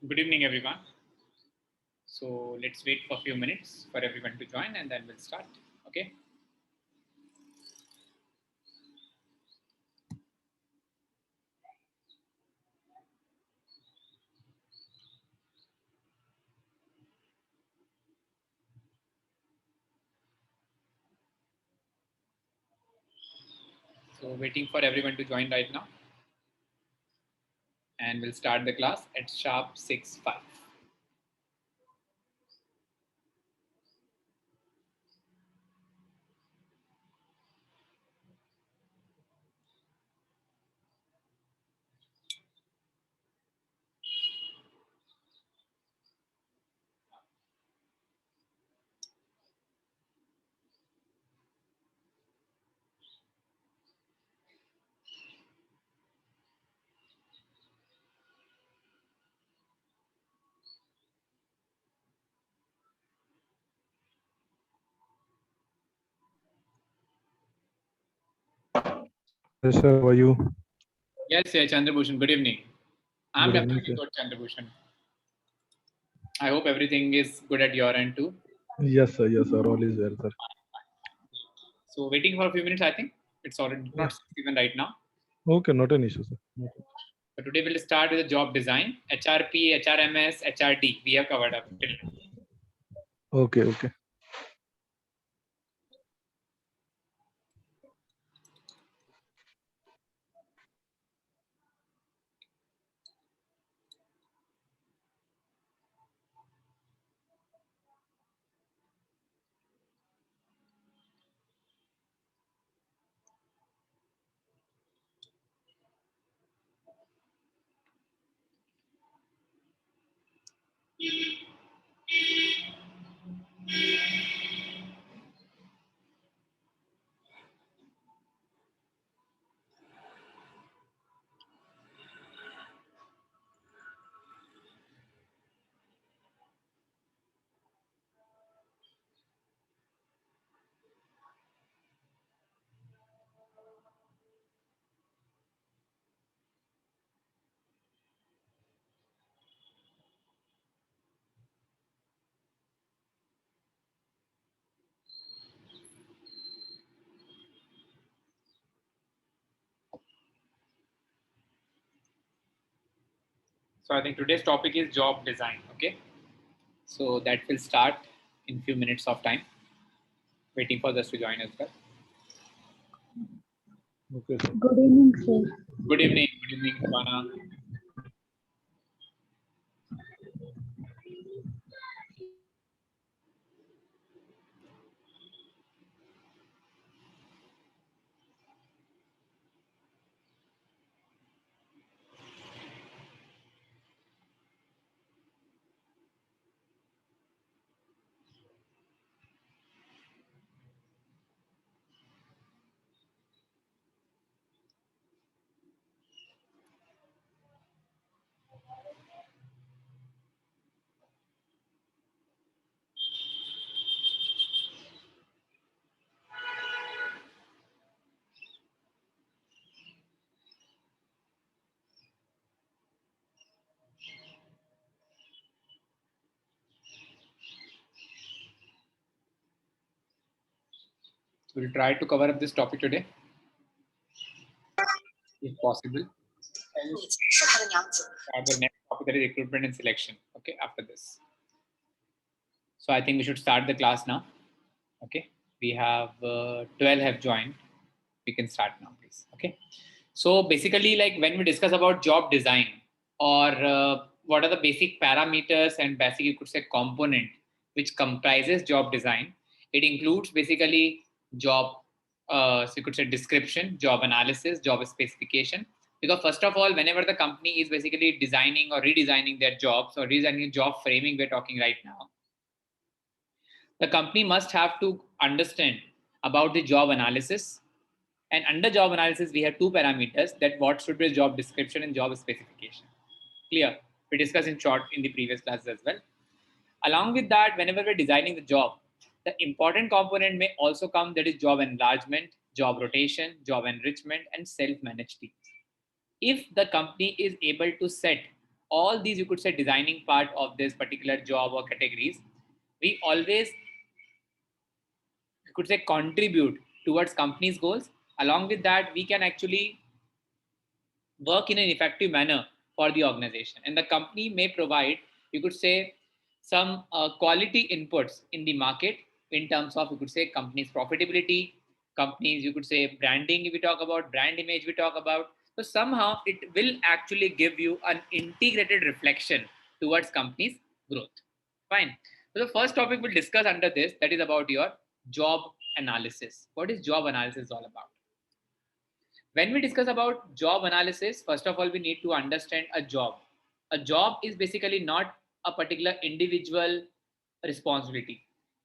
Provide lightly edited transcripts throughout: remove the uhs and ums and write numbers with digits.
Good evening, everyone. So let's wait for a few minutes for everyone to join and then we'll start. Okay. So waiting for everyone to join right now. And we'll start the class at sharp 6:05. Yes, sir. How are you? Yes, Chandrabhushan, good evening. I'm Good evening, definitely sir. good, Chandrabhushan. I hope everything is good at your end too. Yes, sir. Yes, sir. All is well, sir. So waiting for a few minutes, I think. It's already not Yes. even right now. Okay, not an issue, sir. So today we'll start with the job design, HRP, HRMS, HRD. We have covered up till now. Okay, okay. So I think today's topic is job design. Okay. So that will start in few minutes of time. Waiting for us to join as well. Okay, sir. Good evening, sir. Good evening. Good evening, Savannah. We'll try to cover up this topic today, if possible. Start the next topic, that is recruitment and selection. Okay, after this. So I think we should start the class now. Okay, we have 12 have joined. We can start now, please. Okay. So basically, like when we discuss about job design or what are the basic parameters and basic, you could say, component which comprises job design, it includes basically job, so you could say description, job analysis, job specification. Because first of all, whenever the company is basically designing or redesigning their jobs or redesigning job framing, we're talking right now, the company must have to understand about the job analysis. And under job analysis, we have two parameters, that what should be job description and job specification. Clear? We discussed in short in the previous classes as well. Along with that, whenever we're designing the job, the important component may also come, that is job enlargement, job rotation, job enrichment, and self-managed teams. If the company is able to set all these, you could say, designing part of this particular job or categories, we always, you could say, contribute towards company's goals. Along with that, we can actually work in an effective manner for the organization, and the company may provide, you could say, some quality inputs in the market in terms of, you could say, company's profitability, companies, you could say, branding, if we talk about brand image, we talk about. So somehow it will actually give you an integrated reflection towards company's growth. Fine. So the first topic we'll discuss under this, that is about your job analysis. What is job analysis all about? When we discuss about job analysis, first of all, we need to understand a job. A job is basically not a particular individual responsibility.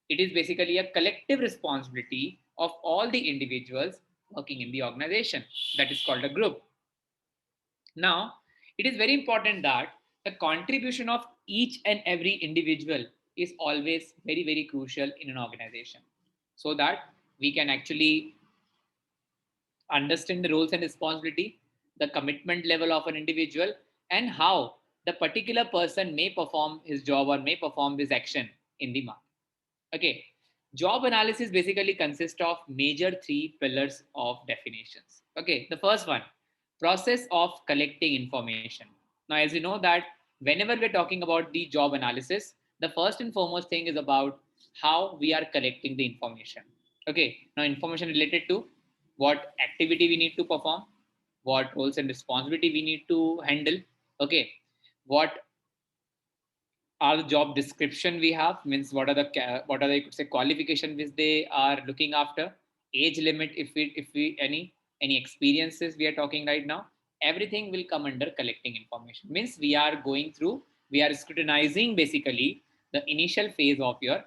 It is basically a collective responsibility of all the individuals working in the organization. That is called a group. Now, it is very important that the contribution of each and every individual is always very, very crucial in an organization, so that we can actually understand the roles and responsibility, the commitment level of an individual, and how the particular person may perform his job or may perform this action in the market. Okay, job analysis basically consists of major three pillars of definitions. Okay, the first one, process of collecting information. Now, as you know that whenever we're talking about the job analysis, the first and foremost thing is about how we are collecting the information. Okay, now information related to what activity we need to perform, what roles and responsibility we need to handle. Okay, what are the job description we have, means what are the, you could say, qualification which they are looking after, age limit, if we any experiences we are talking right now, everything will come under collecting information. Means we are scrutinizing basically the initial phase of your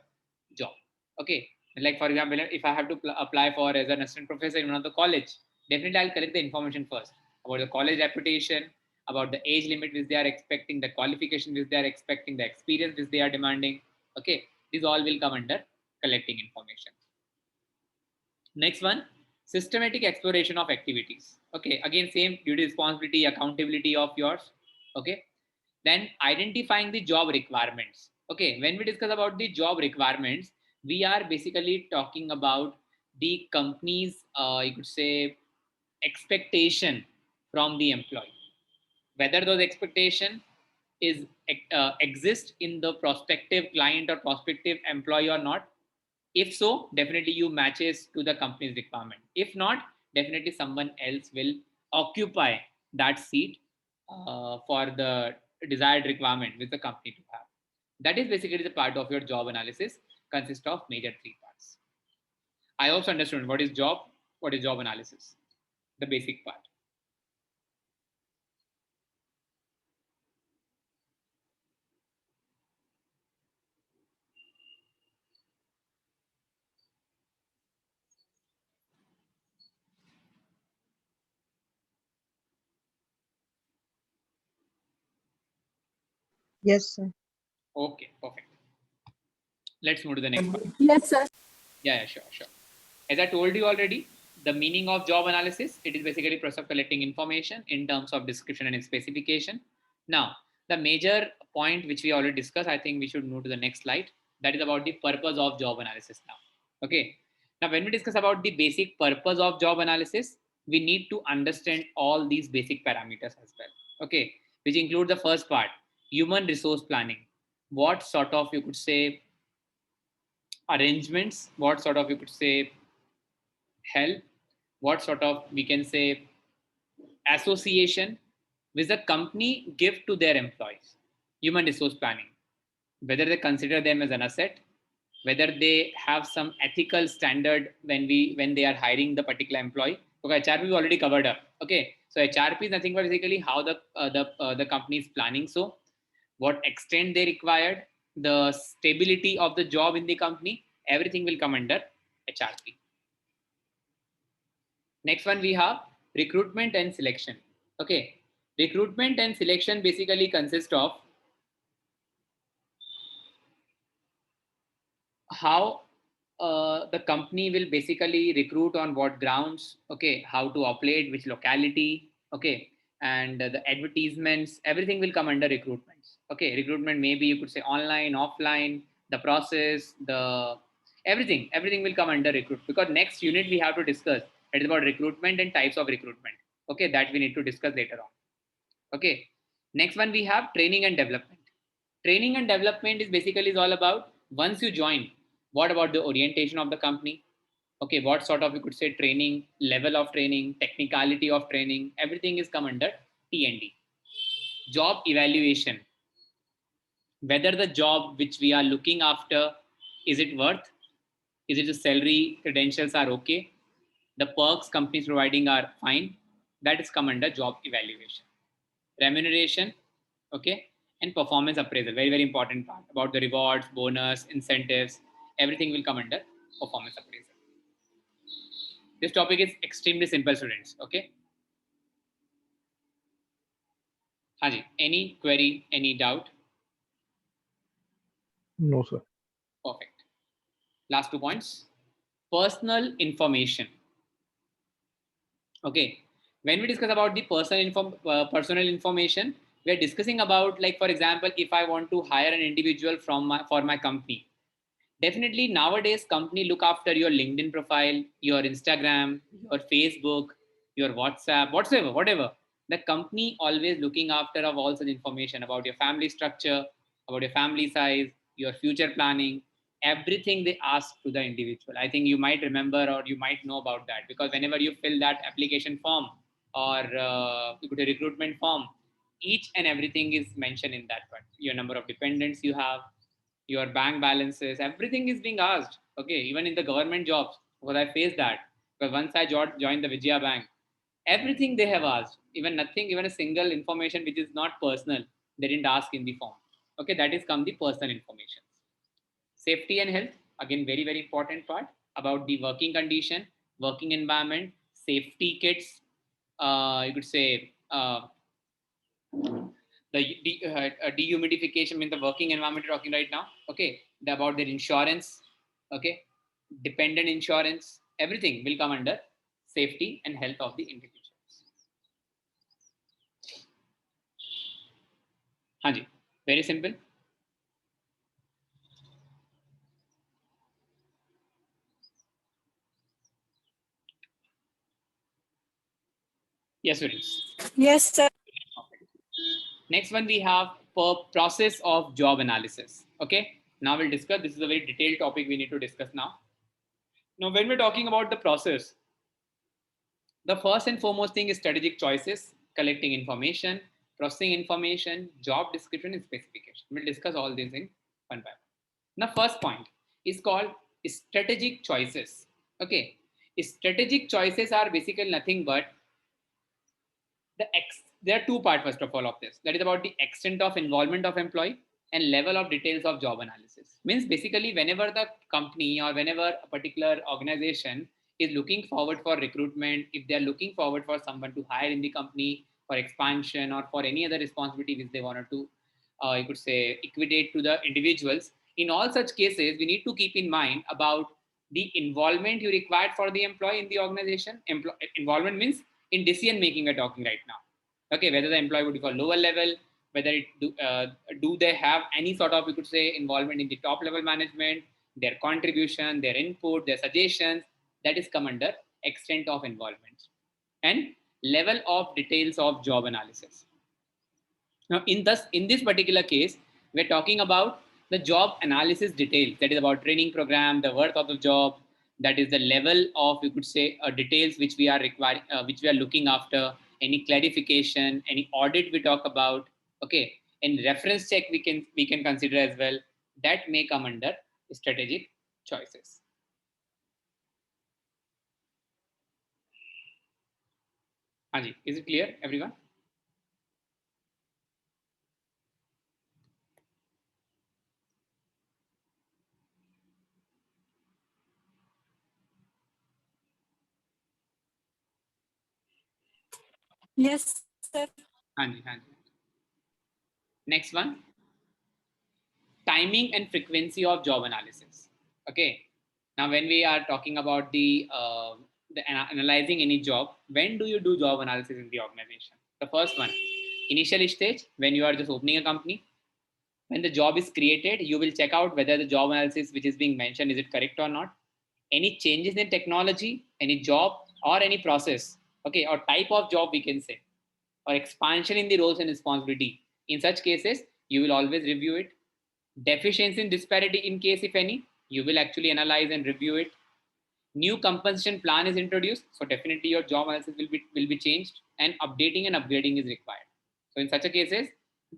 job. Okay, like for example, if I have to apply for as an assistant professor in one of the college, definitely I'll collect the information first about the college reputation, about the age limit which they are expecting, the qualification which they are expecting, the experience which they are demanding. Okay, these all will come under collecting information. Next one, systematic exploration of activities. Okay, again, same duty, responsibility, accountability of yours. Okay, then identifying the job requirements. Okay, when we discuss about the job requirements, we are basically talking about the company's, you could say, expectation from the employee, whether those expectation is exist in the prospective client or prospective employee or not. If so, definitely you matches to the company's requirement. If not, definitely someone else will occupy that seat for the desired requirement with the company to have. That is basically the part of your job analysis, consists of major three parts. I also understood what is job analysis, the basic part. Yes, sir. Okay, perfect. Let's move to the next part. Yes, sir. Yeah, sure. As I told you already, the meaning of job analysis, it is basically process of collecting information in terms of description and specification. Now, the major point which we already discussed, I think we should move to the next slide. That is about the purpose of job analysis now. Okay. Now, when we discuss about the basic purpose of job analysis, we need to understand all these basic parameters as well. Okay. Which include the first part, human resource planning. What sort of, you could say, arrangements, what sort of, you could say, help, what sort of, we can say, association which the company give to their employees. Human resource planning, whether they consider them as an asset, whether they have some ethical standard when they are hiring the particular employee. Okay, HRP we already covered up. Okay, so HRP is nothing but basically how the company is planning. So what extent they required, the stability of the job in the company, everything will come under HRP. Next one we have recruitment and selection. Okay, recruitment and selection basically consist of how the company will basically recruit on what grounds. Okay, how to operate, which locality. Okay, and the advertisements, everything will come under recruitments. Okay, recruitment maybe you could say online, offline, the process, the everything will come under recruit, because next unit we have to discuss, it is about recruitment and types of recruitment. Okay, that we need to discuss later on. Okay, next one we have training and development. Training and development is basically is all about once you join, what about the orientation of the company? Okay, what sort of, you could say, training, level of training, technicality of training, everything is come under T&D. Job evaluation, whether the job which we are looking after, is it worth, is it the salary credentials are okay, the perks companies providing are fine, that is come under job evaluation. Remuneration, okay, and performance appraisal, very very important part about the rewards, bonus, incentives, everything will come under performance appraisal. This topic is extremely simple, students. Okay, Haji, any query, any doubt? No, sir. Perfect. Last 2 points. Personal information. Okay, when we discuss about the personal information, we are discussing about, like, for example, if I want to hire an individual for my company, definitely nowadays company look after your LinkedIn profile, your Instagram, your Facebook, your WhatsApp, whatever. The company always looking after of all such information about your family structure, about your family size, your future planning, everything they ask to the individual. I think you might remember or you might know about that, because whenever you fill that application form or you go to recruitment form, each and everything is mentioned in that part. Your number of dependents you have, your bank balances, everything is being asked. Okay, even in the government jobs, because I faced that. Because once I joined the Vijaya Bank, everything they have asked, even nothing, even a single information which is not personal, they didn't ask in the form. Okay, that is come the personal information. Safety and health, again, very very important part about the working condition, working environment, safety kits. You could say the dehumidification in the working environment you're talking right now. Okay, about their insurance. Okay, dependent insurance, everything will come under safety and health of the individuals. Hanji, very simple. Yes, students. Yes, sir. Next one we have process of job analysis. Okay, now we'll discuss. This is a very detailed topic we need to discuss now. Now, when we're talking about the process, the first and foremost thing is strategic choices, collecting information, processing information, job description, and specification. We'll discuss all these in one by one. The first point is called strategic choices. Okay, strategic choices are basically nothing but there are two parts first of all of this. That is about the extent of involvement of employee and level of details of job analysis. Means basically whenever the company or whenever a particular organization is looking forward for recruitment, if they are looking forward for someone to hire in the company for expansion or for any other responsibility which they wanted to, you could say, equate to the individuals, in all such cases, we need to keep in mind about the involvement you required for the employee in the organization. Involvement means in decision making we're talking right now. Okay, whether the employee would be for lower level, whether do they have any sort of, we could say, involvement in the top level management, their contribution, their input, their suggestions, that is come under extent of involvement and level of details of job analysis. Now, in this particular case, we're talking about the job analysis details. That is about training program, the worth of the job. That is the level of, you could say, details which we are requiring, which we are looking after. Any clarification, any audit we talk about. Okay, and reference check we can consider as well. That may come under strategic choices. Haji, is it clear, everyone? Yes, sir. Haji. Next one, timing and frequency of job analysis. Okay, now when we are talking about the analyzing any job, when do you do job analysis in the organization? The first one, initial stage, when you are just opening a company. When the job is created, you will check out whether the job analysis which is being mentioned, is it correct or not. Any changes in technology, any job or any process, okay, or type of job we can say, or expansion in the roles and responsibility. In such cases, you will always review it. Deficiency in disparity in case if any, you will actually analyze and review it. New compensation plan is introduced, so definitely your job analysis will be changed, and updating and upgrading is required. So in such a cases,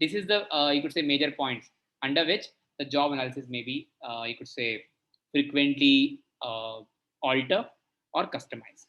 this is the you could say major points under which the job analysis may be you could say frequently alter or customized.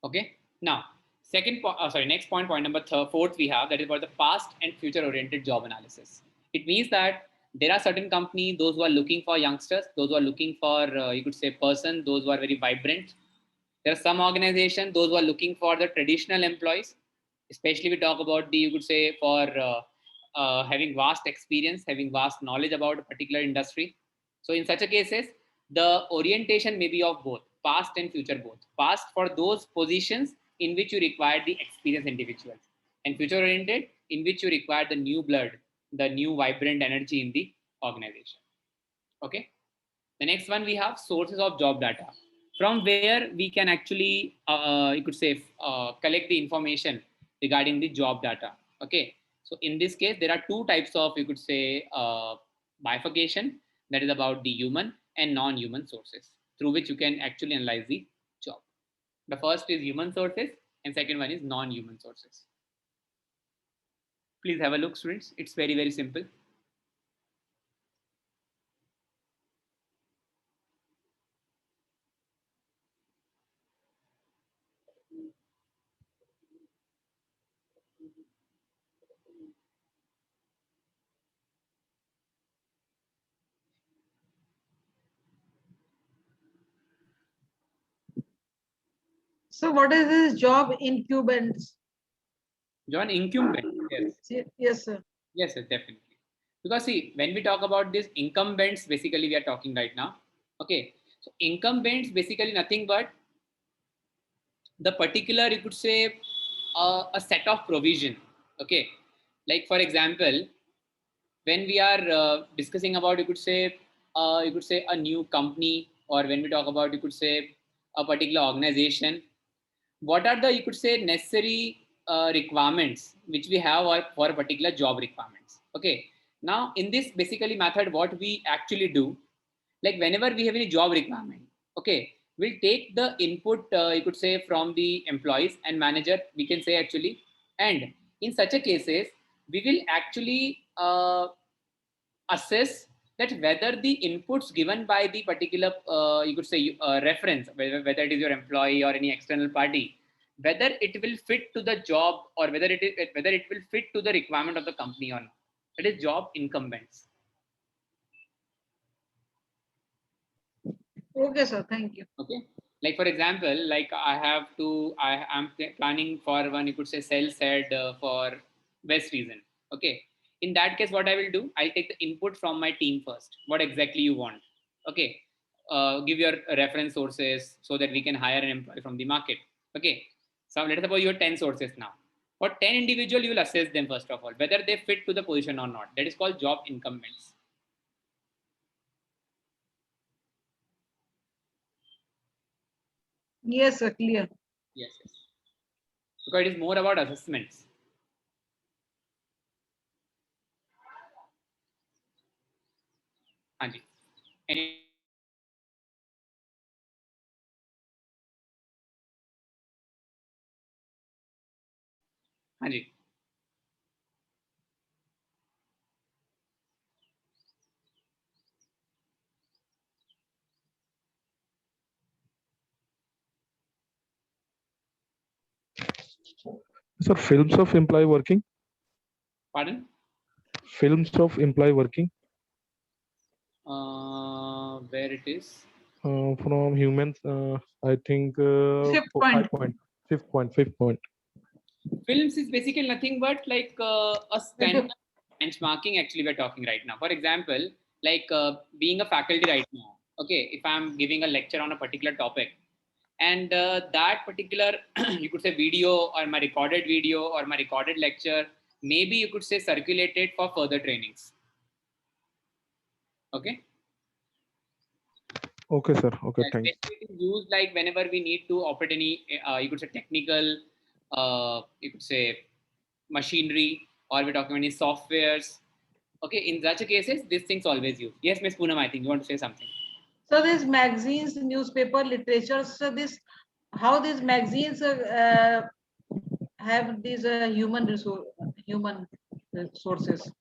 Okay. Now, next point number fourth we have, that is about the past and future oriented job analysis. It means that there are certain companies, those who are looking for youngsters, those who are looking for, you could say, person, those who are very vibrant. There are some organizations, those who are looking for the traditional employees, especially we talk about the, you could say, for having vast experience, having vast knowledge about a particular industry. So in such a cases, the orientation may be of both past and future both. Past for those positions in which you require the experienced individuals, and future oriented in which you require the new blood, the new vibrant energy in the organization. Okay. The next one we have sources of job data, from where we can actually, you could say, collect the information regarding the job data. Okay. So in this case, there are two types of, you could say, bifurcation, that is about the human and non-human sources through which you can actually analyze the job. The first is human sources and second one is non-human sources. Please have a look, students. It's very, very simple. So what is this job incumbents? John, incumbent. Yes. Yes, sir. Yes, definitely. Because see, when we talk about this incumbents, basically we are talking right now. Okay. So incumbents basically nothing but the particular, you could say, a set of provision. Okay. Like for example, when we are discussing about, you could say a new company, or when we talk about, you could say, a particular organization, what are the, you could say, necessary requirements which we have for a particular job requirements. Okay. Now in this basically method, what we actually do, like whenever we have any job requirement, okay, we'll take the input, you could say, from the employees and manager, we can say actually, and in such a cases, we will actually assess that whether the inputs given by the particular, you could say, reference, whether it is your employee or any external party, whether it will fit to the job, or whether it will fit to the requirement of the company or not. That is job incumbents. Okay, sir. Thank you. Okay. Like for example, like I am planning for one, you could say, sales head for West region. Okay. In that case, what I will do, I'll take the input from my team first. What exactly you want? Okay. Give your reference sources so that we can hire an employee from the market. Okay. So let us suppose you have 10 sources now. For 10 individual, you will assess them first of all, whether they fit to the position or not. That is called job incumbents. Yes, sir. Clear. Yes, yes. Because it is more about assessments. हाँ जी. Any हाँ जी. Sir, films of employee working. Pardon? Films of employee working. Where it is? From humans, I think. Fifth point. Fifth point. Films is basically nothing but like a standard benchmarking. Actually, we're talking right now. For example, like being a faculty right now. Okay, if I'm giving a lecture on a particular topic, and that particular you could say video or my recorded video or my recorded lecture, maybe you could say circulated for further trainings. Okay. Okay, sir. Okay, thanks. Especially it is used like whenever we need to operate any, you could say technical, you could say machinery, or we're talking any softwares. Okay, in such cases, these things always use. Yes, Miss Poonam, I think you want to say something. So these magazines, newspaper, literature, so this, how these magazines have these human resources.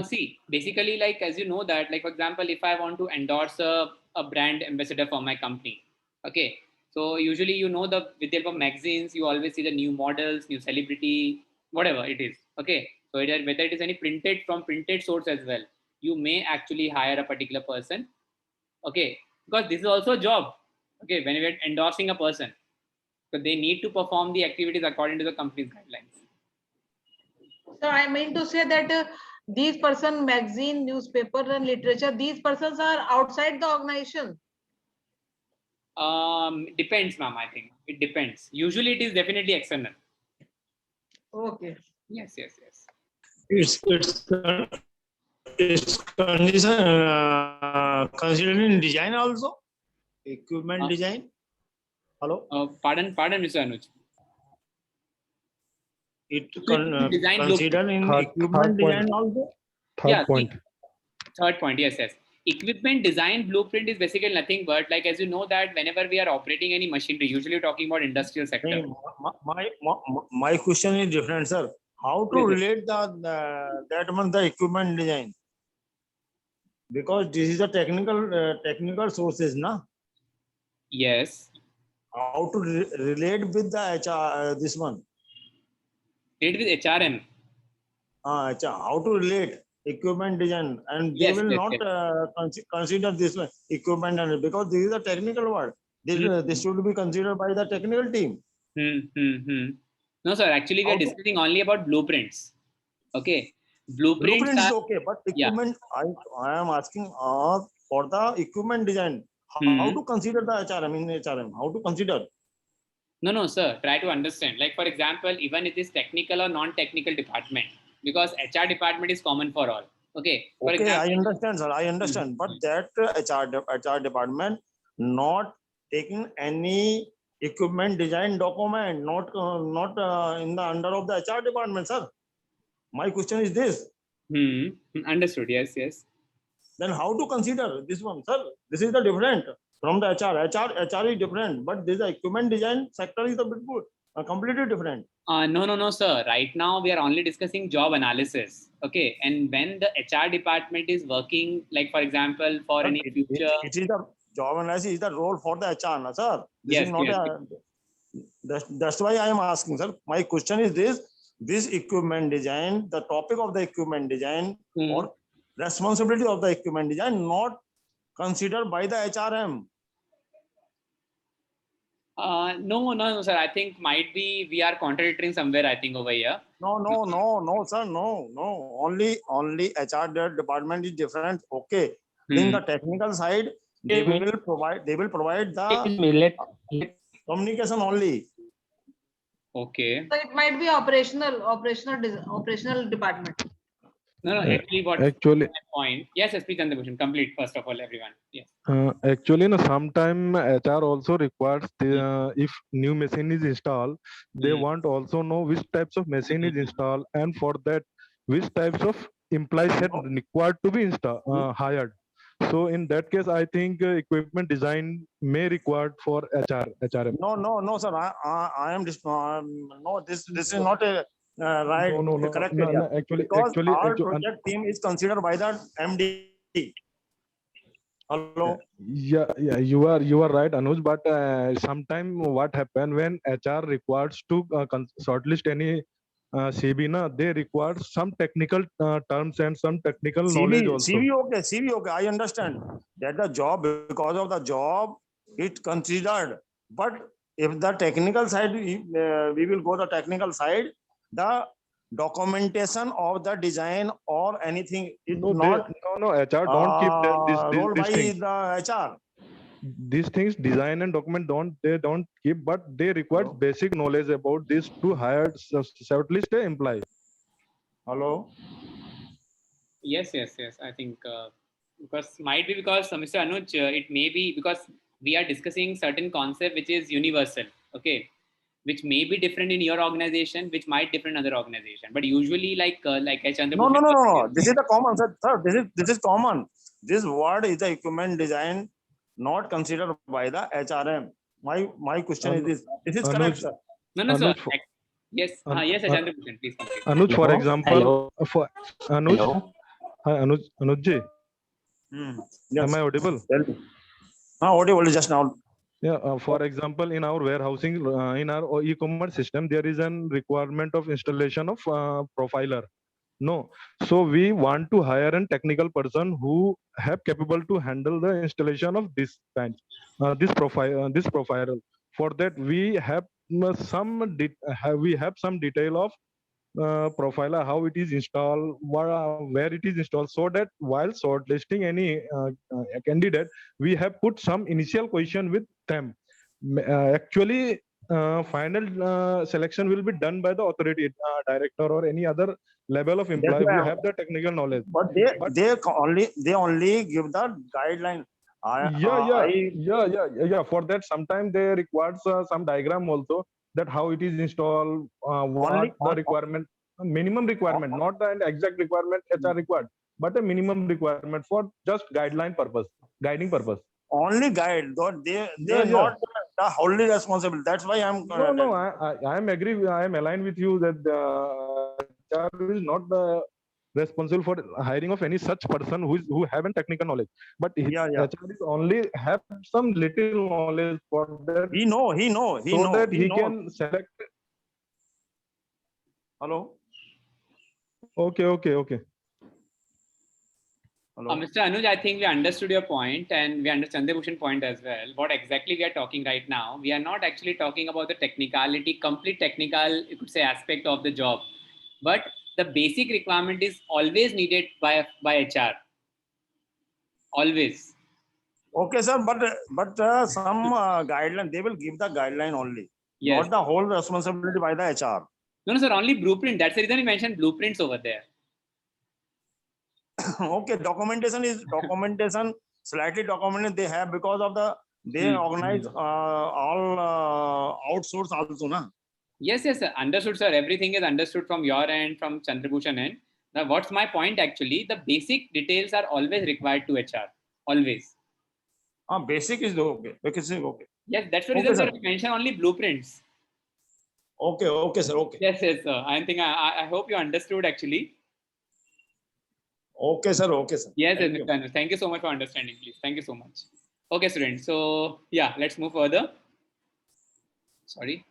See, basically, like as you know that, like for example, if I want to endorse a brand ambassador for my company, okay. So usually, you know, with the help of magazines, you always see the new models, new celebrity, whatever it is. Okay. So whether it is any printed source as well, you may actually hire a particular person. Okay, because this is also a job. Okay, when we're endorsing a person, so they need to perform the activities according to the company's guidelines. So I mean to say that these person, magazine, newspaper, and literature, these persons are outside the organization. Depends, ma'am. I think it depends. Usually, it is definitely external. Okay. Yes, yes, yes. It's condition considering design also, equipment design. Hello. Pardon, Mr. Anuj. It Design consider in Third equipment point. design also. Third point. Third point. Yes, yes. Equipment design blueprint is basically nothing but, like, as you know that whenever we are operating any machinery, usually talking about industrial sector. Hey, my question is different, sir. How to relate that one the equipment design? Because this is a technical sources, na? Yes. How to relate with the HR this one? Relate with HRM. How to relate equipment design, and they Yes, will yes, not yes. consider this one equipment, and because this is a technical word. This should be considered by the technical team. No, sir. Actually, we are discussing only about blueprints. Okay. Blueprints Blueprint is are, okay, but equipment, I am asking for the equipment design. How to consider the HRM in HRM? How to consider? No, sir. Try to understand. Like, for example, even it is technical or non-technical department, because HR department is common for all. Okay. For Okay, example, I understand, sir. I understand, but that HR department not taking any equipment design document, not in the under of the HR department, sir. My question is this. Understood. Yes, yes. Then how to consider this one, sir? This is the different from the HR. HR is different, but this equipment design sector is a bit good, completely different. No, sir. Right now, we are only discussing job analysis. Okay. And when the HR department is working, like, for example, for Sir, any future. it is the job analysis is the role for the HR, na, sir. This Yes, is not yes. that's why I am asking, sir. My question is this equipment design, the topic of the equipment design or responsibility of the equipment design not considered by the HRM. No, sir. I think might be we are contradicting somewhere, I think, over here. No, sir. No. Only HR department is different. Okay. In the technical side, they will provide the communication only. Okay. So it might be operational department. No, actually, my point. Yes, please, Chandrabhushan, complete first of all, everyone. Yes. Actually, no, sometime HR also requires if new machine is installed, they want also know which types of machine is installed, and for that, which types of employees are required to be hired. So in that case, I think equipment design may required for HRM. No, sir. I am this. No, this is not a right. No, correct no, area. actually, Because our project team is considered by the MD. Hello. Yeah, you are right, Anuj. But sometime what happen when HR requires to shortlist any CB, they require some technical terms and some technical knowledge also. CV okay. I understand that the job, because of the job, it considered. But if the technical side, we will go the technical side. documentation of the design or anything is No, not no, HR don't keep role by these things. the HR. These things, design and document don't keep, but they require Hello? basic knowledge about this to hire shortlist a employee. Hello. Yes. I think because might be because Mr. Anuj, it may be because we are discussing certain concept which is universal, okay, which may be different in your organization, which might different in other organization. But usually, like Chandra No. This is the common, sir. This is common. This word is the equipment design not considered by the HRM. My question is this. This is correct, Anuj, sir. No, sir. Anuj, Yes, yes, Chandra Bhushan, please complete. Anuj, for Hello? example, for Anuj, Hello? hi Anuj ji, Yes. am I audible? Tell me. What is just now? Yeah, for example, in our warehousing, in our e-commerce system, there is an requirement of installation of profiler. No, so we want to hire a technical person who have capable to handle the installation of this kind, this profile. For that, we have we have some detail of profiler, how it is installed, where it is installed, so that while shortlisting any candidate, we have put some initial question with them. Actually, final selection will be done by the authority, director or any other level of employee who have the technical knowledge. But they only give the guideline. Yeah. For that, sometimes they requires some diagram also, that how it is installed, what the requirement, minimum requirement, not the exact requirement HR required, but a minimum requirement for just guideline purpose, guiding purpose. Only guide, though they not the wholly responsible. That's why I'm. No, I am agree. I am aligned with you that HR is not the responsible for hiring of any such person who have a technical knowledge, but HR is only have some little knowledge for that. He know. So that he can select. Hello. Okay. Hello. Mr. Anuj, I think we understood your point and we understand the Bhushan point as well. What exactly we are talking right now, we are not actually talking about the technicality, complete technical, you could say, aspect of the job. But the basic requirement is always needed by HR. Always. Okay, sir, but some guideline, they will give the guideline only. Yes. Not the whole responsibility by the HR. No, sir, only blueprint. That's the reason we mentioned blueprints over there. Okay, documentation slightly documented they have because of they organize all outsource also, na? Yes, sir. Understood, sir. Everything is understood from your end, from Chandra Bhushan end. Now, what's my point actually? The basic details are always required to HR. Always. Basic is okay. Okay. Yes, that's the reason sir, we mention only blueprints. Okay, sir. Okay. Yes, sir. I think I hope you understood actually. Okay, sir. Yes, Mr. Thank you so much for understanding, please. Thank you so much. Okay, students. So yeah, let's move further. Sorry.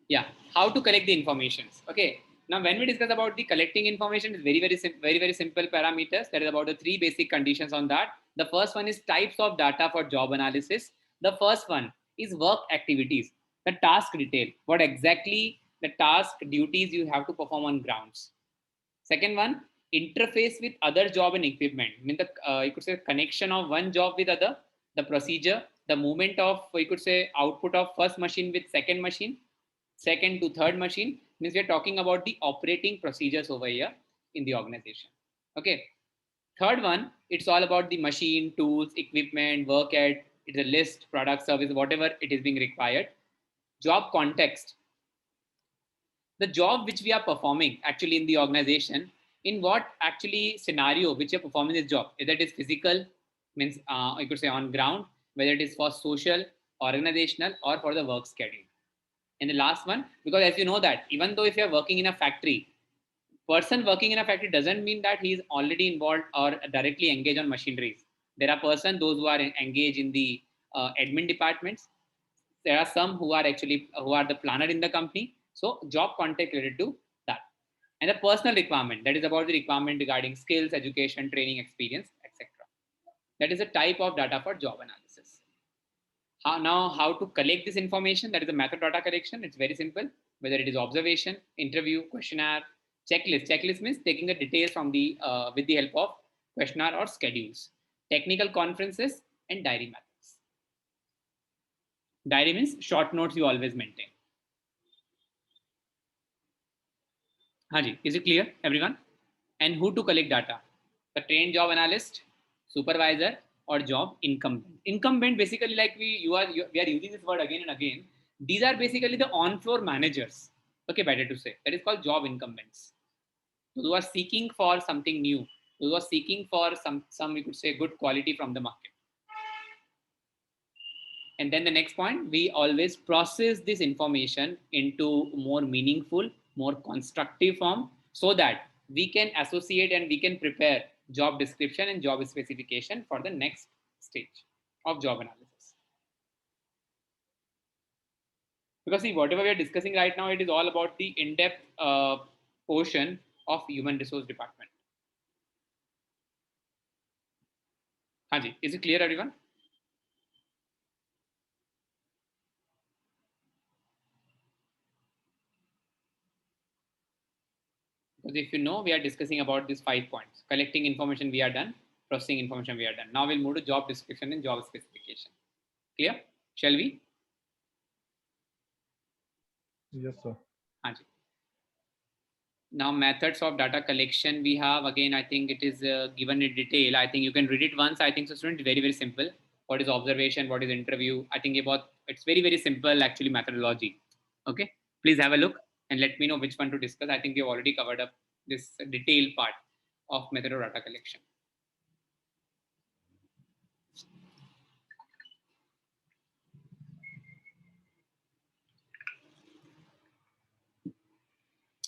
Yeah, how to collect the informations. Okay. Now, when we discuss about the collecting information, it's very simple parameters. That is about the 3 basic conditions on that. The first one is types of data for job analysis. The first one is work activities, the task detail, what exactly the task duties you have to perform on grounds. Second one, interface with other job and equipment. I mean, you could say connection of one job with other, the procedure, the movement of, you could say, output of first machine with second machine, second to third machine. Means we're talking about the operating procedures over here in the organization. Okay. Third one, it's all about the machine, tools, equipment, work at, it's a list, product, service, whatever it is being required. Job context. The job which we are performing actually in the organization, in what actually scenario which you're performing this job, whether it is physical, means you could say on ground, whether it is for social, organizational, or for the work schedule. And the last one, because as you know that even though if you're working in a factory, person working in a factory doesn't mean that he's already involved or directly engaged on machineries. There are persons, those who are engaged in the admin departments. There are some who are actually, who are the planner in the company. So job context related to that. And the personal requirement, that is about the requirement regarding skills, education, training, experience, etc. That is a type of data for job analysis. How to collect this information? That is the method data collection. It's very simple. whether it is observation, interview, questionnaire, checklist. Checklist means taking the details from the with the help of questionnaire or schedules, technical conferences, and diary methods. Diary means short notes you always maintain. Haji, is it clear, everyone? And who to collect data? The trained job analyst, supervisor, or job incumbent. Incumbent basically, like we are using this word again and again. These are basically the on-floor managers. Okay, better to say. That is called job incumbents. Those who are seeking for something new. Those who are seeking for some you could say good quality from the market. And then the next point, we always process this information into more meaningful, more constructive form so that we can associate and we can prepare job description and job specification for the next stage of job analysis. Because see, whatever we are discussing right now, it is all about the in-depth portion of human resource department. Haji, is it clear, everyone? Because if you know, we are discussing about these 5 points. Collecting information we are done, processing information we are done. Now we'll move to job description and job specification. Clear? Shall we? Yes, sir. Haan ji. Now methods of data collection we have, again, I think it is given in detail. I think you can read it once. I think so student, very, very simple. What is observation? What is interview? I think it's very, very simple actually methodology. Okay, please have a look and let me know which one to discuss. I think we have already covered up this detailed part of method of data collection.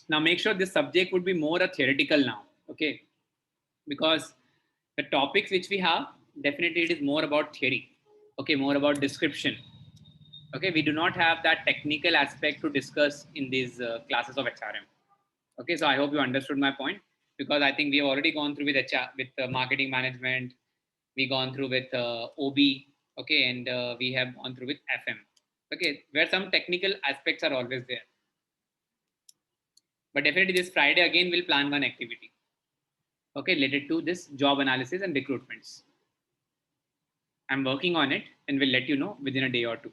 Now make sure this subject would be more a theoretical now, okay? Because the topics which we have, definitely it is more about theory, okay? More about description, okay? We do not have that technical aspect to discuss in these classes of HRM, okay? So I hope you understood my point, because I think we have already gone through with HR, with marketing management, we gone through with OB, okay? And we have gone through with FM, okay? Where some technical aspects are always there. But definitely this Friday again we'll plan one activity, okay, related to this job analysis and recruitments. I'm working on it and we'll let you know within a day or two.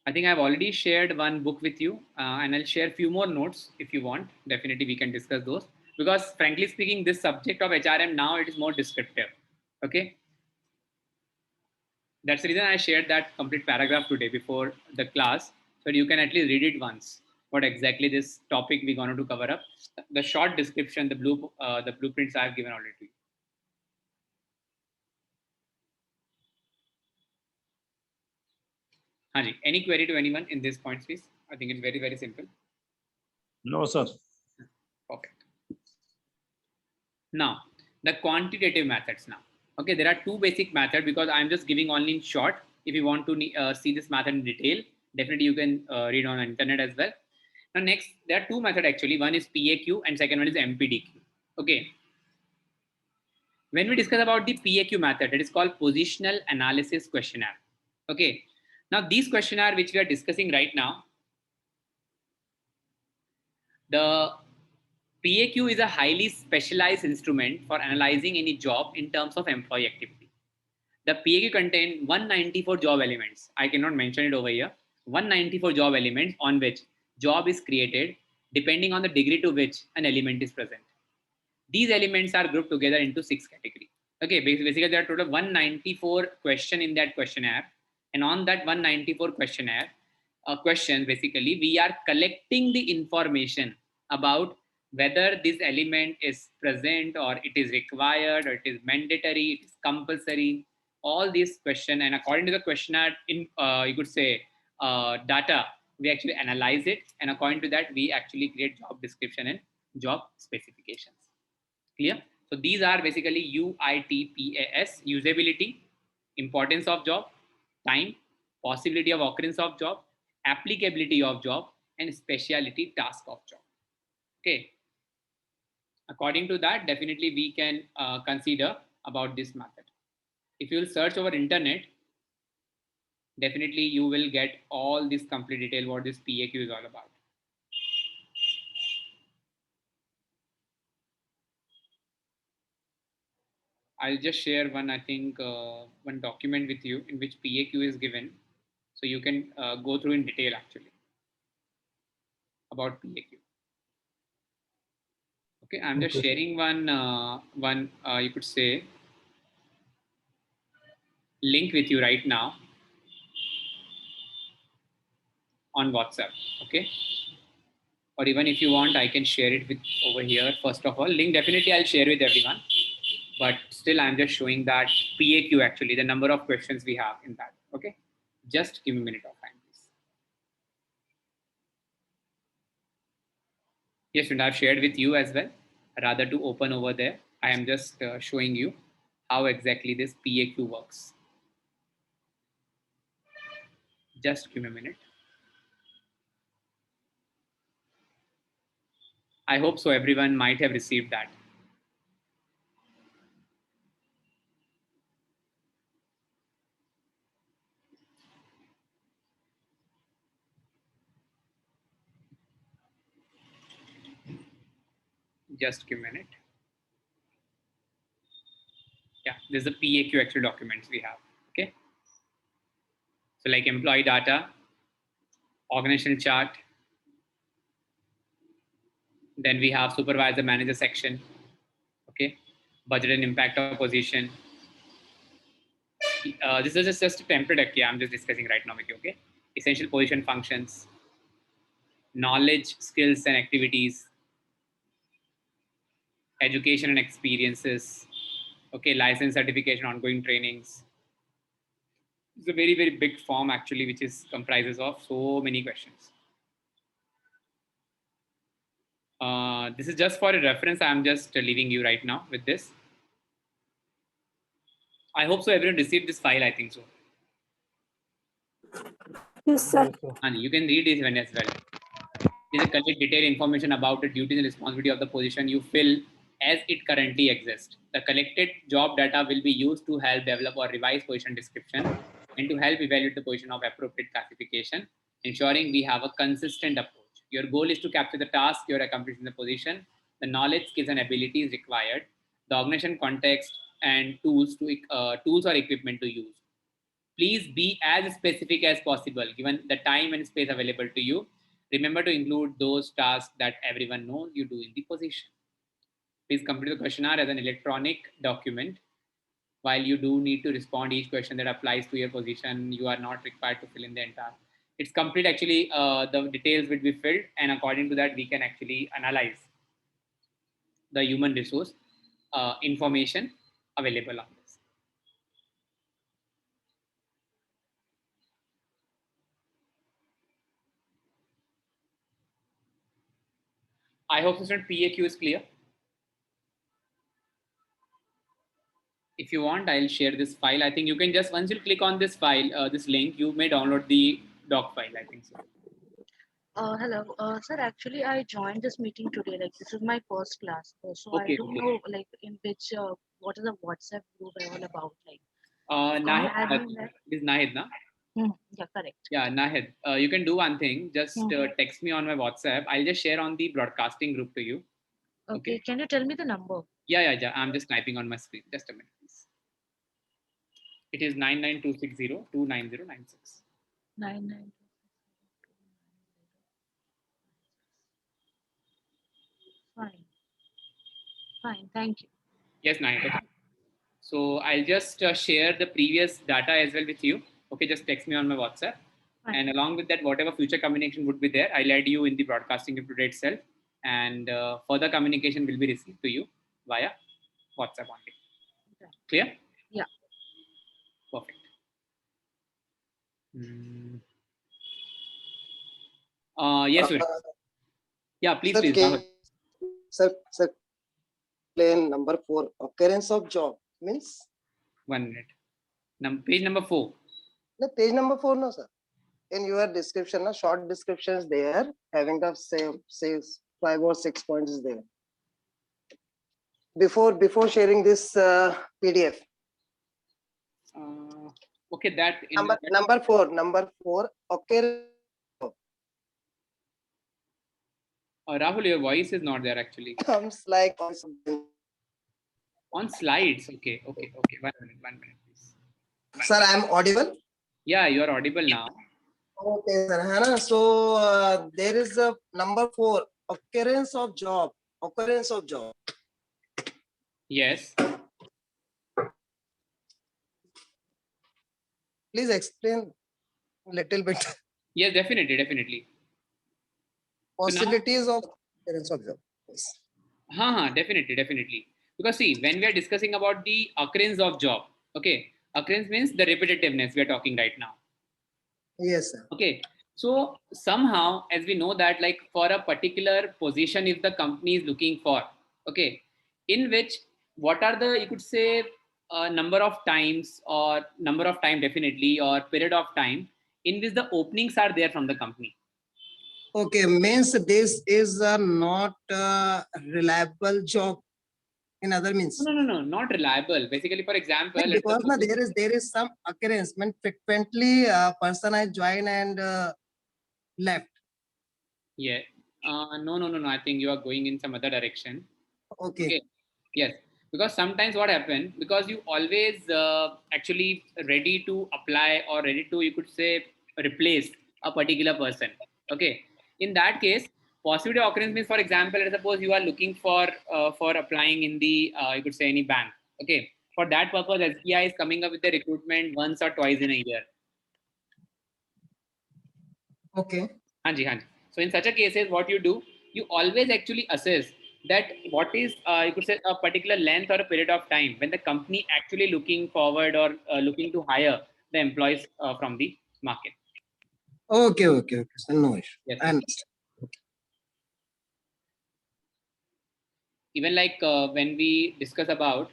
I think I've already shared one book with you and I'll share a few more notes if you want. Definitely we can discuss those, because frankly speaking, this subject of HRM now it is more descriptive, okay? That's the reason I shared that complete paragraph today before the class, so you can at least read it once. What exactly this topic we're going to cover up. The short description, the blueprints I've given already to you. Haji, any query to anyone in this point, please? I think it's very, very simple. No, sir. Perfect. Now, the quantitative methods now. Okay, there are two basic methods because I'm just giving only in short. If you want to see this method in detail, definitely you can read on the internet as well. Now, next, there are two methods actually. One is PAQ and second one is MPDQ. Okay. When we discuss about the PAQ method, it is called Positional Analysis Questionnaire. Okay. Now, these questionnaire which we are discussing right now, the PAQ is a highly specialized instrument for analyzing any job in terms of employee activity. The PAQ contains 194 job elements. I cannot mention it over here. 194 job elements on which job is created depending on the degree to which an element is present. These elements are grouped together into 6 categories. Okay, basically there are total 194 questions in that questionnaire. And on that 194 questions, basically, we are collecting the information about whether this element is present or it is required or it is mandatory, it is compulsory, all these questions. And according to the questionnaire, you could say data, we actually analyze it. And according to that, we actually create job description and job specifications. Clear? So these are basically UITPAS: usability, importance of job, time, possibility of occurrence of job, applicability of job, and specialty task of job. Okay. According to that, definitely we can consider about this method. If you will search over internet, definitely you will get all this complete detail what this PAQ is all about. I'll just share one, I think, one document with you in which PAQ is given. So you can go through in detail actually about PAQ. Okay, I'm just Okay. sharing one you could say link with you right now on WhatsApp. Okay, or even if you want, I can share it with over here. First of all, link definitely I'll share with everyone, but still I'm just showing that PAQ actually, the number of questions we have in that. Okay, just give me a minute of time, please. Yes, and I've shared with you as well. Rather to open over there, I am just showing you how exactly this PAQ works. Just give me a minute. I hope so. Everyone might have received that. Just give me a minute. Yeah, this is the PAQ actual documents we have. Okay. So like employee data, organizational chart. Then we have supervisor manager section. Okay. Budget and impact of position. This is just a template. Okay, I'm just discussing right now with you. Okay. Essential position functions, knowledge, skills, and activities, education and experiences. Okay, license, certification, ongoing trainings. It's a very, very big form actually, which is comprises of so many questions. This is just for a reference. I'm just leaving you right now with this. I hope so. Everyone received this file. I think so. Yes, sir. And you can read this one as well. It is a collect detailed information about the duties and responsibility of the position you fill as it currently exists. The collected job data will be used to help develop or revise position description and to help evaluate the position of appropriate classification, ensuring we have a consistent approach. Your goal is to capture the task you're accomplishing in the position, the knowledge, skills, and abilities required, the organization context, and tools or equipment to use. Please be as specific as possible given the time and space available to you. Remember to include those tasks that everyone knows you do in the position. Please complete the questionnaire as an electronic document. While you do need to respond each question that applies to your position, you are not required to fill in the entire. It's complete actually, the details will be filled, and according to that, we can actually analyze the human resource information available on this. I hope this PAQ is clear. If you want, I'll share this file. I think you can just, once you click on this file, this link, you may download the doc file, I think so. Hello, sir. Actually, I joined this meeting today. Like, this is my first class, so Okay, I don't okay. know, like, in which what is the WhatsApp group all about? Like, Nahid, I admin there? this is Nahid, na? Yeah, correct. Yeah, Nahid. You can do one thing. Just text me on my WhatsApp. I'll just share on the broadcasting group to you. Okay. Can you tell me the number? Yeah. I'm just typing on my screen. Just a minute, please. It is 99260-29096. 99. Fine. Thank you. Yes, Nahid. Okay. So I'll just share the previous data as well with you. Okay, just text me on my WhatsApp. Fine. And along with that, whatever future communication would be there, I'll add you in the broadcasting group today itself. And further communication will be received to you via WhatsApp only. Okay. Clear? Yeah. Perfect. Yes, sir. Yeah, please, Sir, please. Sir, plane number 4, occurrence of job means? 1 minute. Page number 4. No, page number 4, no, sir. In your description, short descriptions there, having the say 5 or 6 points is there. before sharing this PDF. Okay, that in Number four. Okay. Rahul, your voice is not there actually. Comes like On slides. Okay. 1 minute, please. sir, I'm audible. Yeah, you are audible now. Okay, sir. है ना? So there is a number 4, occurrence of job. Occurrence of job. Yes. Please explain a little bit. Yes, definitely. Possibilities of occurrence of job. Yes. Definitely. Because see, when we are discussing about the occurrence of job, okay, occurrence means the repetitiveness we are talking right now. Yes, sir. Okay, so somehow, as we know that, like for a particular position, if the company is looking for, okay, in which what are the, you could say, number of times or number of time definitely, or period of time in which the openings are there from the company. Okay, means this is not a reliable job. In other means. No, not reliable. Basically, for example, Because na, there is some occurrence when frequently a person has joined and left. Yeah. No. I think you are going in some other direction. Okay. Yes. Because sometimes what happens, because you always actually ready to apply or ready to, you could say, replace a particular person. Okay. In that case, possibility of occurrence means, for example, let's suppose you are looking for applying in the, you could say, any bank. Okay. For that purpose, SBI is coming up with the recruitment once or twice in a year. Okay. Hanji. So in such a cases, what you do, you always actually assess that what is, you could say, a particular length or a period of time when the company actually looking forward or looking to hire the employees from the market. Okay. So no issue. Yes. I understand. Even like when we discuss about,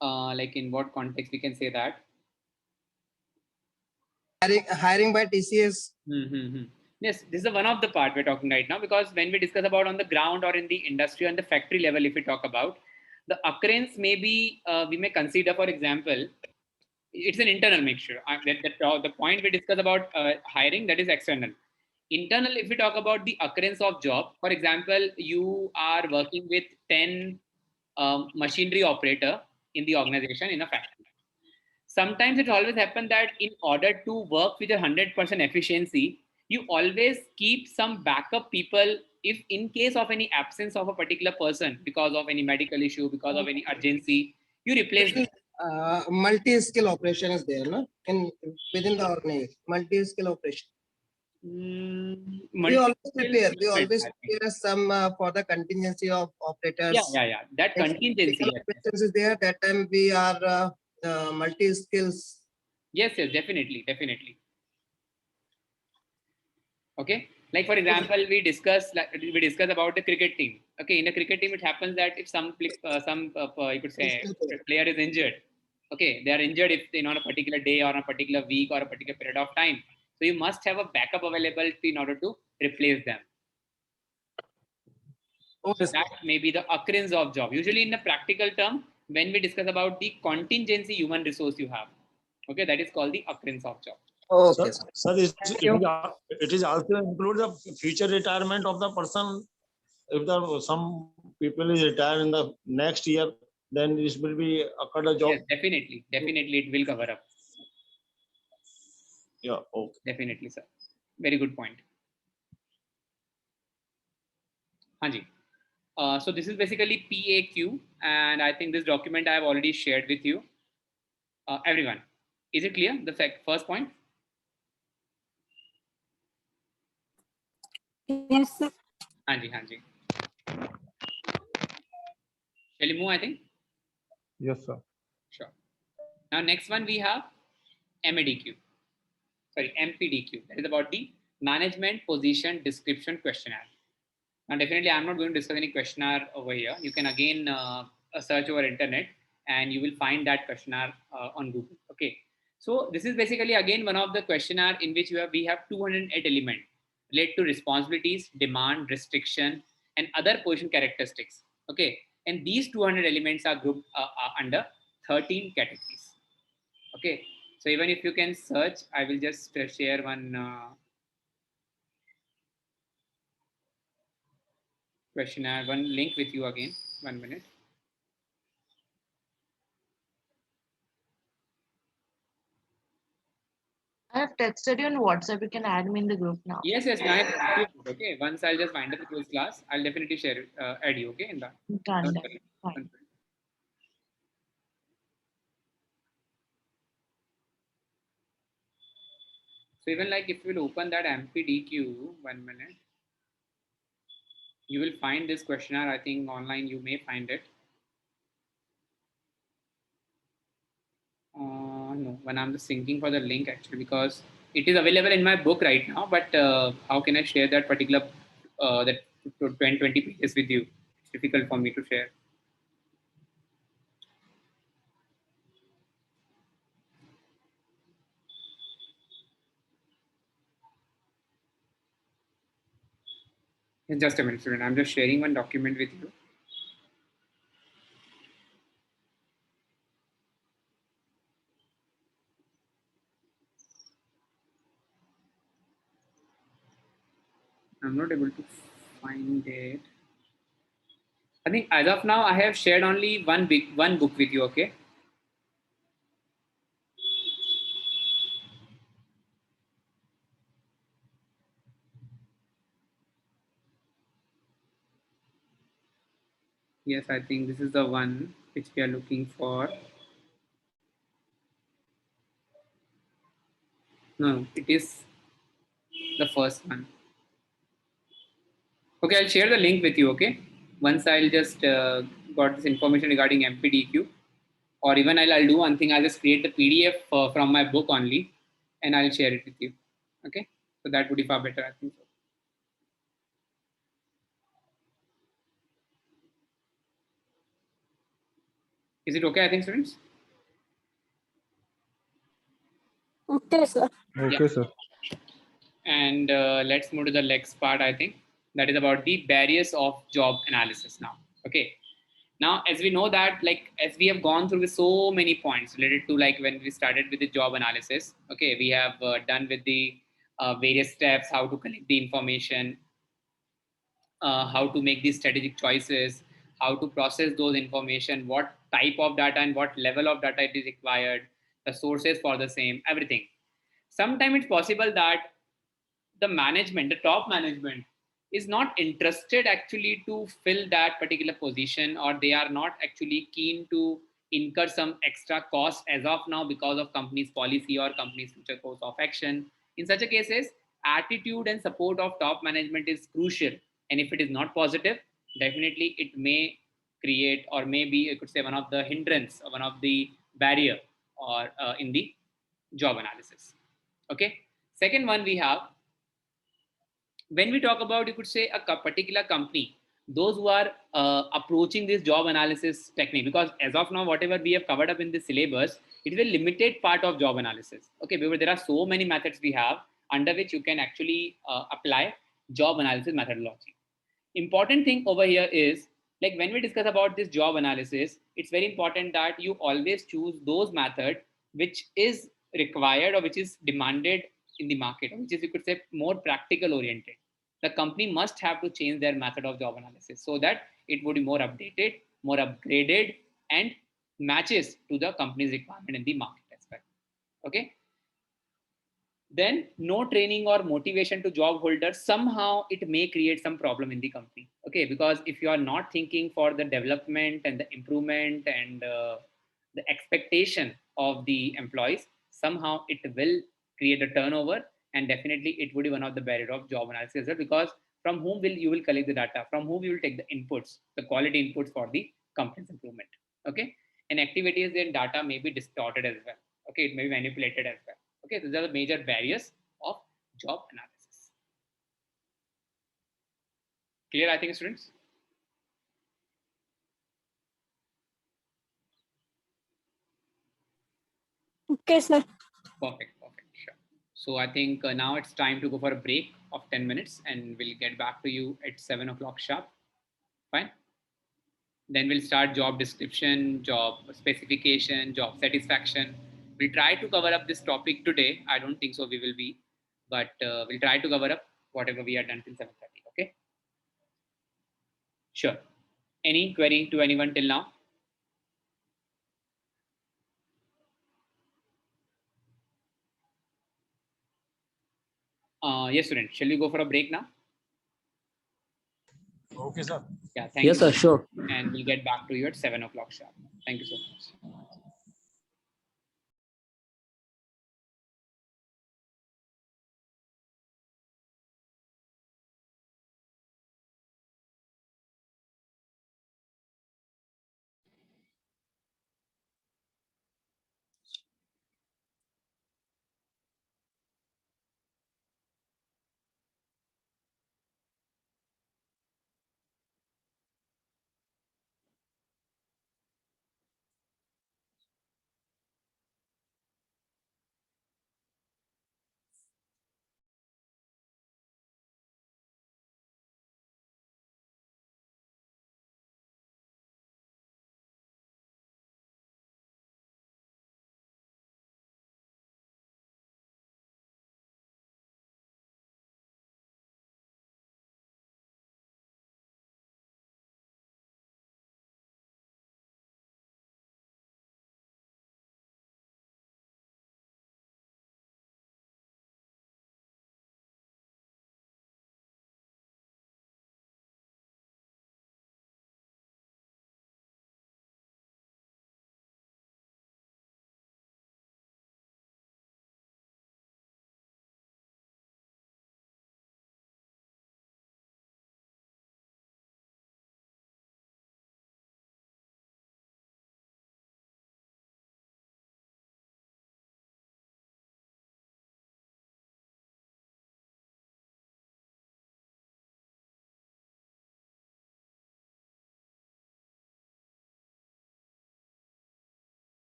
like in what context we can say that. Hiring by TCS. Yes, this is one of the part we're talking right now, because when we discuss about on the ground or in the industry and the factory level, if we talk about the occurrence, maybe we may consider, for example, it's an internal mixture. The point we discuss about hiring, that is external. Internal, if we talk about the occurrence of job, for example, you are working with 10 machinery operator in the organization in a factory. Sometimes it always happens that in order to work with 100% efficiency, you always keep some backup people if in case of any absence of a particular person because of any medical issue, because of any urgency, you replace them. Multi-skill operation is there, no? Within the organization, multi-skill operation. We always prepare some for the contingency of operators. Yeah. That contingency is there. That time we are multi-skills. Yes, definitely. Okay, like for example, we discuss about the cricket team. Okay, in a cricket team, it happens that if some you could say player is injured. Okay, they are injured if on a particular day or a particular week or a particular period of time. So you must have a backup available in order to replace them. So that may be the occurrence of job. Usually in the practical term, when we discuss about the contingency human resource you have, okay, that is called the occurrence of job. Okay, sir, it is also include the future retirement of the person. If some people is retired in the next year, then this will be occurred a job. Yes, definitely it will cover up. Yeah, okay. Definitely, sir. Very good point. Hanji. So this is basically PAQ, and I think this document I have already shared with you. Everyone, is it clear? The first point. Yes, sir. Hanji. Shall we move, I think? Yes, sir. Sure. Now, next one we have MPDQ. That is about the Management Position Description Questionnaire. Now, definitely, I'm not going to discuss any questionnaire over here. You can again search over internet and you will find that questionnaire on Google. Okay. So this is basically again one of the questionnaire in which we have 208 elements related to responsibilities, demand, restriction, and other position characteristics. Okay, and these 200 elements are grouped under 13 categories. Okay, so even if you can search, I will just share one questionnaire, one link with you again. 1 minute. I have texted you on WhatsApp. You can add me in the group now. Yes, yes. I have, okay. Once I'll just wind up the close class, I'll definitely share it, add you. Okay, in that. Done. Don't Done. worry. Fine. Don't worry. So even like if you will open that MPDQ, 1 minute, you will find this questionnaire. I think online you may find it. No, when I'm just thinking for the link actually, because it is available in my book right now. But how can I share that particular that 20 pages with you? It's difficult for me to share. Just a minute, student. I'm just sharing one document with you. I'm not able to find it. I think as of now, I have shared only one book with you. Okay. Yes, I think this is the one which we are looking for. No, it is the first one. Okay, I'll share the link with you. Okay, once I'll just got this information regarding MPDQ, or even I'll do one thing. I'll just create the PDF from my book only, and I'll share it with you. Okay, so that would be far better, I think so. Is it okay? I think, students. Okay, sir. Okay, Yeah. sir. And let's move to the next part. I think that is about the barriers of job analysis now. Okay, now as we know that, like, as we have gone through with so many points related to, like, when we started with the job analysis, okay, we have done with the various steps, how to collect the information, how to make these strategic choices, how to process those information, what type of data and what level of data it is required, the sources for the same, everything. Sometimes it's possible that the management, the top management, is not interested actually to fill that particular position, or they are not actually keen to incur some extra cost as of now because of company's policy or company's future course of action. In such a cases, attitude and support of top management is crucial. And if it is not positive, definitely it may create, or maybe I could say, one of the hindrance or one of the barrier or in the job analysis. Okay. Second one we have, when we talk about, you could say, a particular company, those who are approaching this job analysis technique, because as of now, whatever we have covered up in the syllabus, it is a limited part of job analysis. Okay, because there are so many methods we have under which you can actually apply job analysis methodology. Important thing over here is, like, when we discuss about this job analysis, it's very important that you always choose those methods which is required or which is demanded in the market, which is, you could say, more practical oriented. The company must have to change their method of job analysis so that it would be more updated, more upgraded, and matches to the company's requirement in the market as well. Okay, then no training or motivation to job holders, somehow it may create some problem in the company. Okay, because if you are not thinking for the development and the improvement and the expectation of the employees, somehow it will create a turnover, and definitely it would be one of the barrier of job analysis as well, because from whom will you will collect the data, from whom you will take the inputs, the quality inputs for the company's improvement. Okay, and activities and data may be distorted as well. Okay, it may be manipulated as well. Okay, these are the major barriers of job analysis. Clear, I think, students? Okay, sir. Perfect, perfect, sure. So I think now it's time to go for a break of 10 minutes, and we'll get back to you at 7 o'clock sharp. Fine? Then we'll start job description, job specification, job satisfaction. We'll try to cover up this topic today. I don't think so we will be, but we'll try to cover up whatever we are done till 7:30. Okay. Sure. Any query to anyone till now? Yes, student. Shall we go for a break now? Okay, sir. Yeah, thank Yes, you. sir, sure. And we'll get back to you at 7 o'clock sharp. Thank you so much.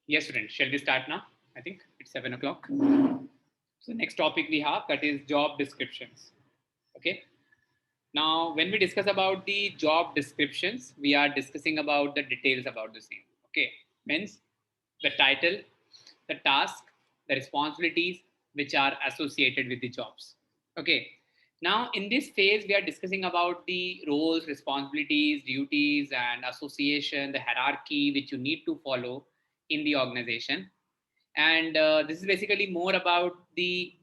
Yes, friends, shall we start now? I think it's 7 o'clock. So next topic we have, that is job descriptions. Okay. Now, when we discuss about the job descriptions, we are discussing about the details about the same. Okay. Means the title, the task, the responsibilities which are associated with the jobs. Okay. Now, in this phase, we are discussing about the roles, responsibilities, duties, and association, the hierarchy which you need to follow in the organization. And this is basically more about the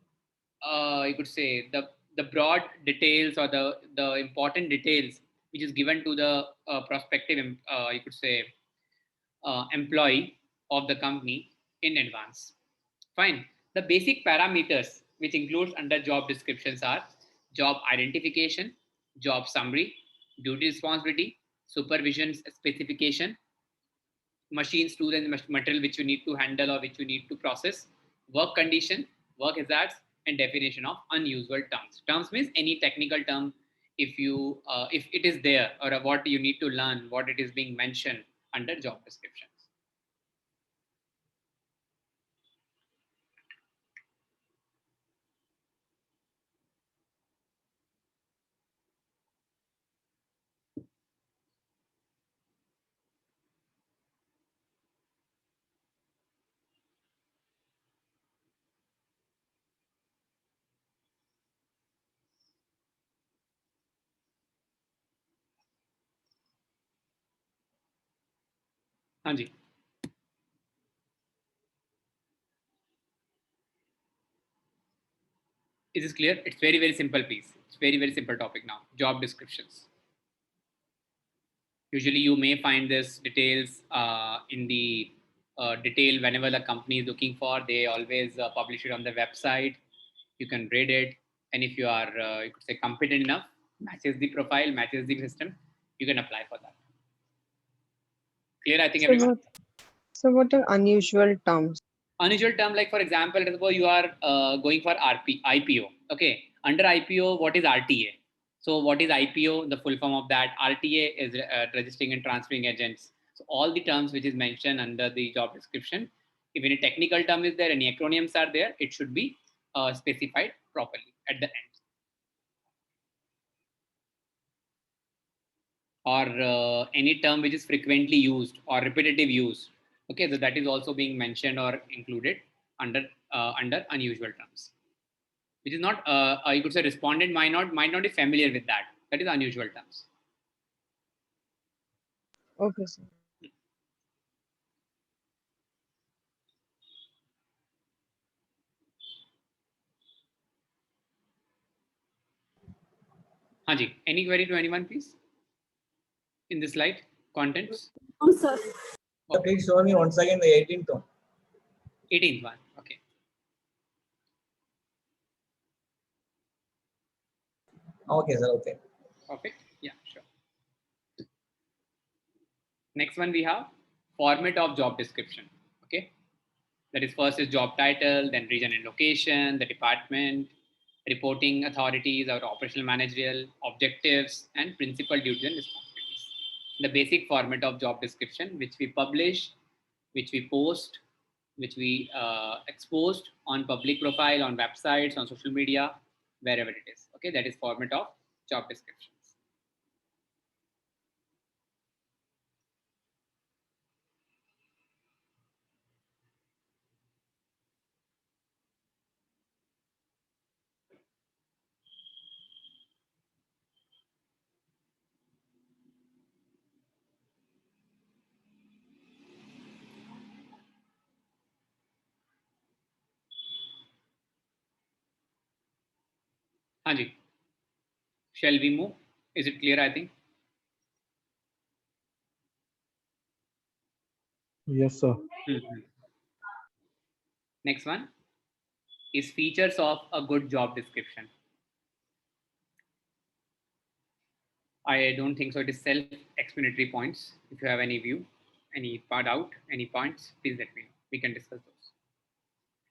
you could say the broad details or the important details which is given to the prospective you could say employee of the company in advance. Fine. The basic parameters which includes under job descriptions are job identification, job summary, duty responsibility, supervision specification, machines, tools, and material which you need to handle or which you need to process, work condition, work hazards, and definition of unusual terms. Terms means any technical term if it is there or what you need to learn, what it is being mentioned under job descriptions. हाँ जी. Is this clear? It's very, very simple piece. It's very, very simple topic now. Job descriptions. Usually you may find this details in the detail whenever the company is looking for. They always publish it on the website. You can read it. And if you are, you could say, competent enough, matches the profile, matches the system, you can apply for that. Clear, I think, So everyone? what are unusual terms? Unusual term, like for example, suppose you are going for IPO. Okay, under IPO, what is RTA? So what is IPO? The full form of that. RTA is registering and transferring agents. So all the terms which is mentioned under the job description, if any technical term is there, any acronyms are there, it should be specified properly at the end. Or any term which is frequently used or repetitive use. Okay, so that is also being mentioned or included under unusual terms, which is not you could say respondent might not be familiar with that. That is unusual terms. Okay, sir. Haji, any query to anyone, please? In this slide, contents. Sir. Okay. Please show me once again the 18th one. 18th one. Okay. Okay, sir. Okay. Perfect. Yeah, sure. Next one we have format of job description. Okay. That is first is job title, then region and location, the department, reporting authorities or operational managerial objectives, and principal duties and responsibilities. The basic format of job description, which we publish, which we post, which we exposed on public profile, on websites, on social media, wherever it is. Okay, that is format of job descriptions. Haji, shall we move? Is it clear? I think. Yes, sir. Next one is features of a good job description. I don't think so. It is self-explanatory points. If you have any view, any doubt, any points, please let me know. We can discuss those.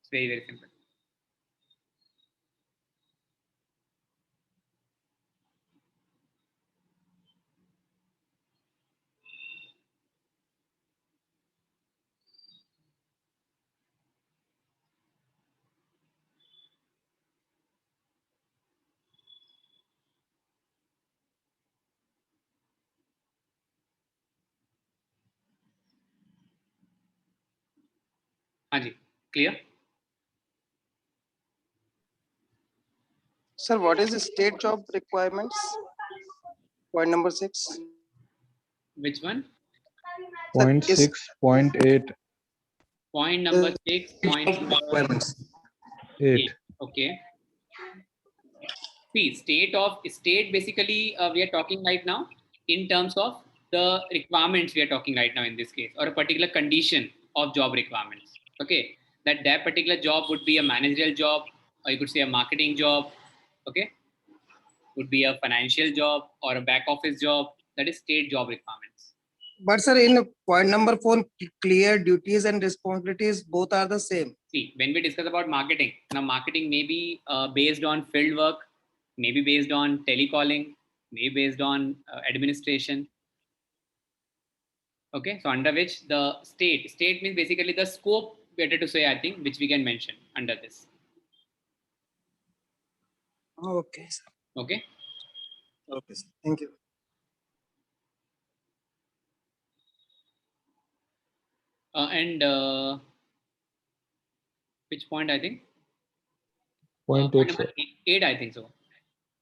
It's very, very simple. Haji, clear? Sir, what is the state job requirements? Point number 6. Which one? Point Sir, is 6.8. Point number 6. Point number requirements. 8. Okay. See, state basically we are talking right now in terms of the requirements we are talking right now in this case, or a particular condition of job requirements. Okay, that particular job would be a managerial job, or you could say a marketing job. Okay, would be a financial job or a back office job. That is state job requirements. But sir, in point number 4, clear duties and responsibilities, both are the same. See, when we discuss about marketing, now marketing may be based on field work, maybe based on telecalling, maybe based on administration. Okay, so under which the state means basically the scope, better to say, I think, which we can mention under this. Okay, sir. Okay. Okay, sir. Thank you. And which point, I think? Point Point 8, number sir. 8, I think so.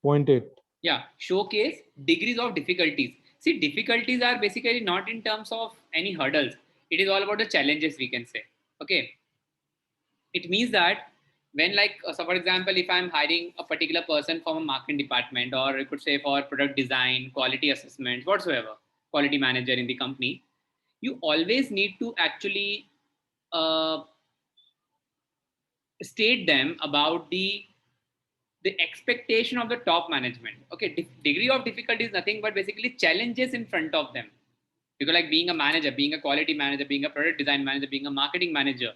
Point 8. Yeah, showcase degrees of difficulties. See, difficulties are basically not in terms of any hurdles. It is all about the challenges, we can say. Okay. It means that when, like, so for example, if I'm hiring a particular person from a marketing department, or you could say for product design, quality assessment, whatsoever, quality manager in the company, you always need to actually state them about the expectation of the top management. Okay, degree of difficulty is nothing but basically challenges in front of them. Because like being a manager, being a quality manager, being a product design manager, being a marketing manager,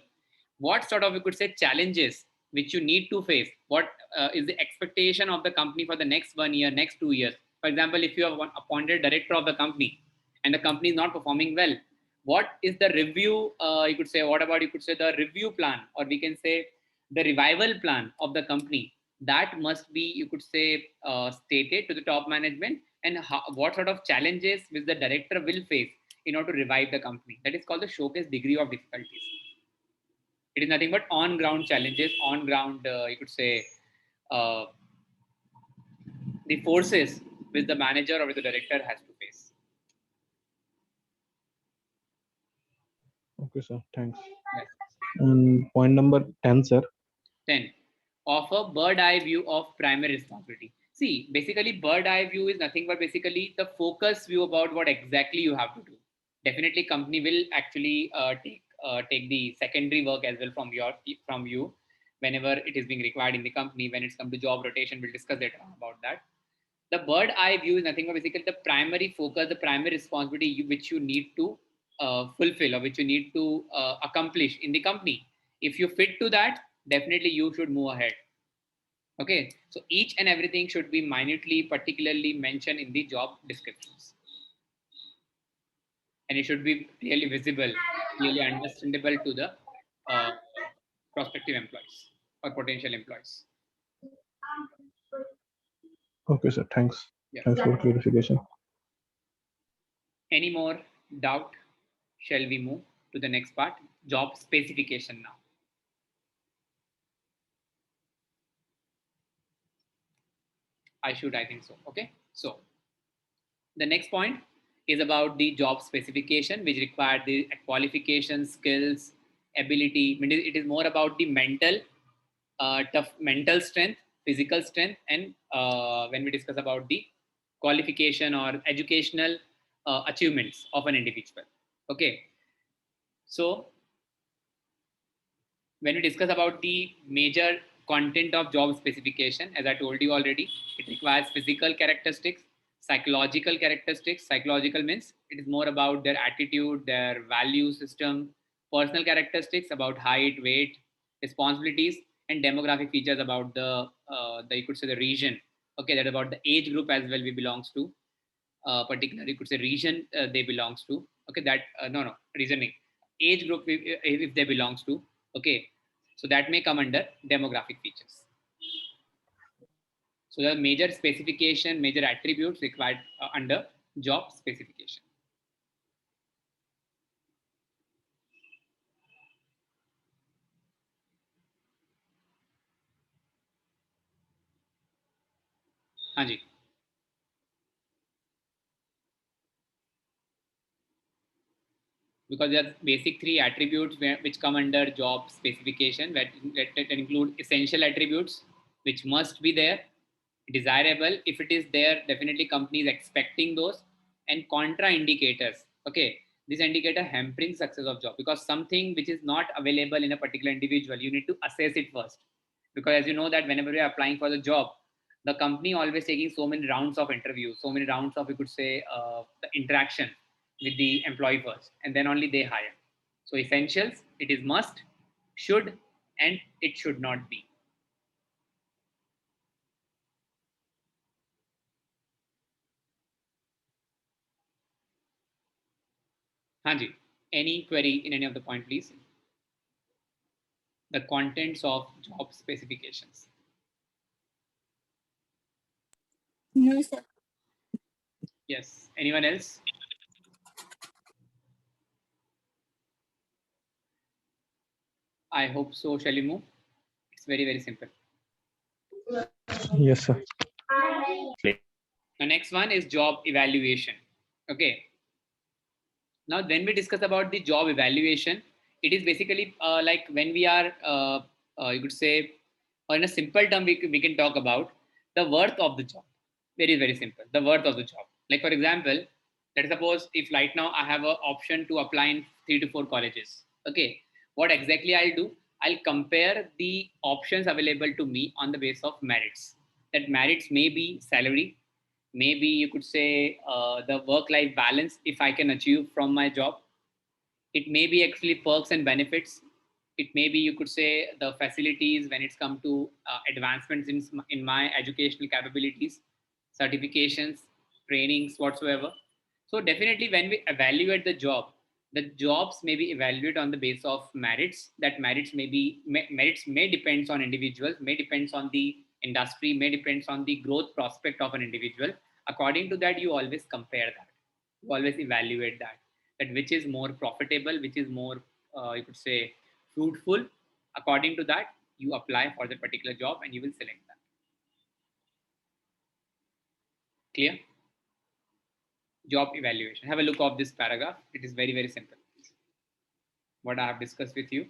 what sort of, you could say, challenges which you need to face? What is the expectation of the company for the next 1 year, next 2 years? For example, if you are one appointed director of the company and the company is not performing well, what is the review? You could say, what about, you could say, the review plan, or we can say the revival plan of the company? That must be, you could say, stated to the top management, and what sort of challenges which the director will face in order to revive the company. That is called the showcase degree of difficulties. It is nothing but on ground challenges, on ground, you could say, the forces which the manager or which the director has to face. Okay, sir. Thanks. Yes. And point number 10, sir. 10. Offer bird eye view of primary responsibility. See, basically, bird eye view is nothing but basically the focus view about what exactly you have to do. Definitely, company will actually take the secondary work as well from you whenever it is being required in the company. When it's come to job rotation, we'll discuss later on about that. The bird eye view is nothing but basically the primary focus, the primary responsibility which you need to fulfill, or which you need to accomplish in the company. If you fit to that, definitely you should move ahead. Okay, so each and everything should be minutely, particularly mentioned in the job descriptions. And it should be really visible, really understandable to the prospective employees or potential employees. Okay, sir. Thanks. Yeah. Thanks for clarification. Any more doubt? Shall we move to the next part? Job specification now. I think so. Okay. So the next point is about the job specification, which require the qualifications, skills, ability. It is more about the tough mental strength, physical strength, and when we discuss about the qualification or educational achievements of an individual. Okay. So when we discuss about the major content of job specification, as I told you already, it requires physical characteristics, psychological characteristics. Psychological means it is more about their attitude, their value system, personal characteristics about height, weight, responsibilities, and demographic features about the you could say the region. Okay, that about the age group as well we belongs to. Particularly, you could say region they belongs to. Okay, that no reasoning age group if they belongs to. Okay, so that may come under demographic features. So the major specification, major attributes required under job specification. हाँ जी. Because there are basic three attributes which come under job specification that include essential attributes which must be there, desirable if it is there, definitely companies expecting those, and contra indicators. Okay, this indicator hampering success of job, because something which is not available in a particular individual, you need to assess it first, because as you know that whenever you are applying for the job, the company always taking so many rounds of interviews, so many rounds of, you could say, the interaction with the employee first, and then only they hire. So essentials, it is must, should, and it should not be. Hanji, any query in any of the point, please? The contents of job specifications. No, sir. Yes. Anyone else? I hope so. Shall we move? It's very, very simple. Yes, sir. The next one is job evaluation. Okay. Now, when we discuss about the job evaluation, it is basically like when we are, you could say, or in a simple term, we can talk about the worth of the job. Very, very simple. The worth of the job. Like, for example, let's suppose if right now I have an option to apply in 3 to 4 colleges. Okay. What exactly I'll do? I'll compare the options available to me on the basis of merits. That merits may be salary, maybe you could say the work life balance if I can achieve from my job. It may be actually perks and benefits. It may be, you could say, the facilities when it's come to advancements in my educational capabilities, certifications, trainings, whatsoever. So definitely when we evaluate the jobs may be evaluated on the basis of merits. That merits may depends on individuals, may depends on the industry, may depends on the growth prospect of an individual. According to that, you always compare that, you always evaluate that which is more profitable, which is more, you could say, fruitful. According to that, you apply for the particular job and you will select that. Clear? Job evaluation. Have a look of this paragraph. It is very, very simple. What I have discussed with you,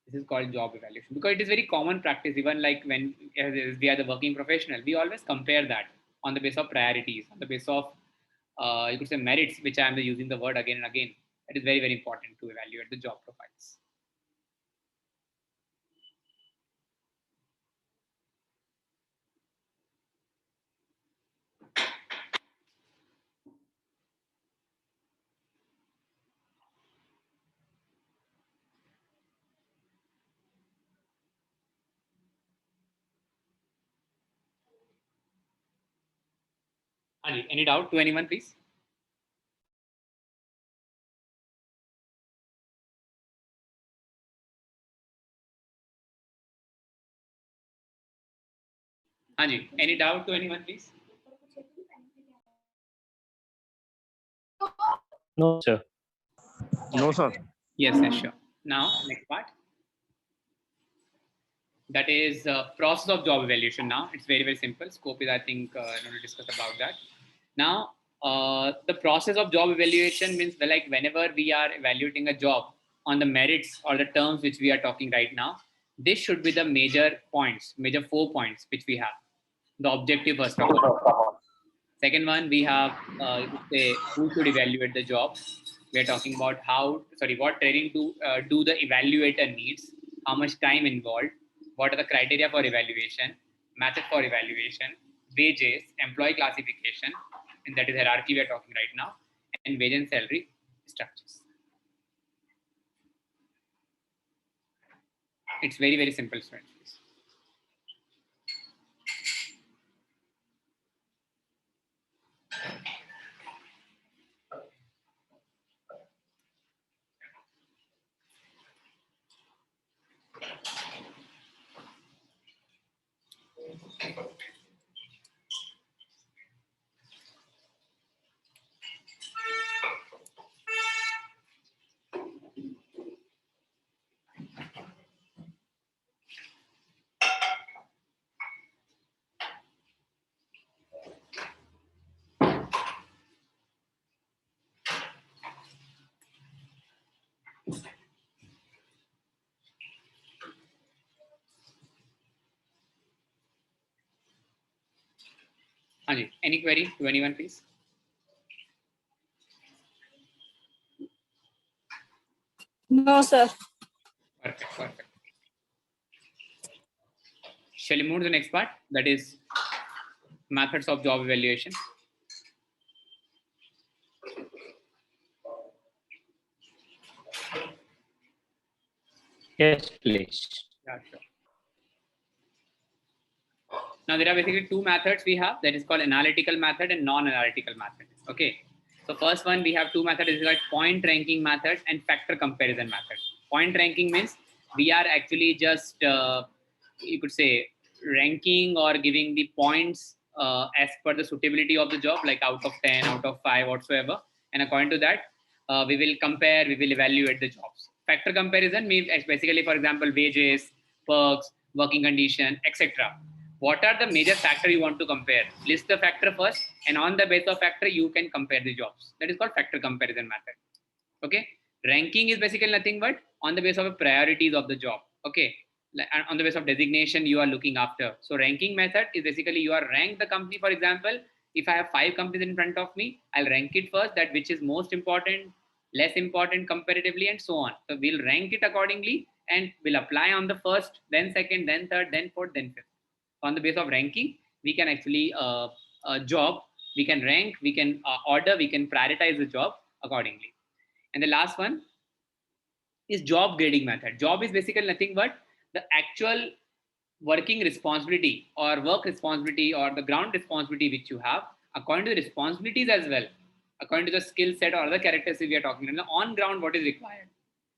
this is called job evaluation, because it is very common practice. Even like when we are the working professional, we always compare that on the basis of priorities, on the basis of, you could say, merits, which I am using the word again and again. It is very, very important to evaluate the job profiles. Any doubt to anyone, please? Anji, any doubt to anyone, please? No, sir. No, sir. Yes, yes, sure. Now, next part. That is process of job evaluation. Now, it's very, very simple. Scope is, I think, not to discuss about that. Now, the process of job evaluation means like whenever we are evaluating a job on the merits or the terms which we are talking right now, this should be the major points, major 4 points which we have. The objective first of all. Second one, we have, say, who should evaluate the job. We are talking about what training do the evaluator needs, how much time involved, what are the criteria for evaluation, method for evaluation, wages, employee classification, and that is hierarchy we are talking right now, and wage and salary structures. It's very, very simple, students. Anji, any query to anyone, please? No, sir. Perfect, perfect. Shall we move to the next part? That is methods of job evaluation. Yes, please. Yeah, sure. Now there are basically two methods we have, that is called analytical method and non-analytical method. Okay. So first one, we have two methods, is called point ranking method and factor comparison method. Point ranking means we are actually just, you could say, ranking or giving the points as per the suitability of the job, like out of 10, out of 5, whatsoever. And according to that, we will compare, we will evaluate the jobs. Factor comparison means basically, for example, wages, perks, working condition, etc. What are the major factors you want to compare? List the factor first, and on the basis of factor, you can compare the jobs. That is called factor comparison method. Okay. Ranking is basically nothing but on the basis of the priorities of the job. Okay. On the basis of designation you are looking after. So ranking method is basically you are rank the company. For example, if I have 5 companies in front of me, I'll rank it first, that which is most important, less important comparatively, and so on. So we'll rank it accordingly and we'll apply on the first, then second, then third, then fourth, then fifth. On the basis of ranking, we can actually job, we can rank, we can order, we can prioritize the job accordingly. And the last one is job grading method. Job is basically nothing but the actual working responsibility or work responsibility or the ground responsibility which you have, according to the responsibilities as well, according to the skill set or other characteristics we are talking about, on ground what is required.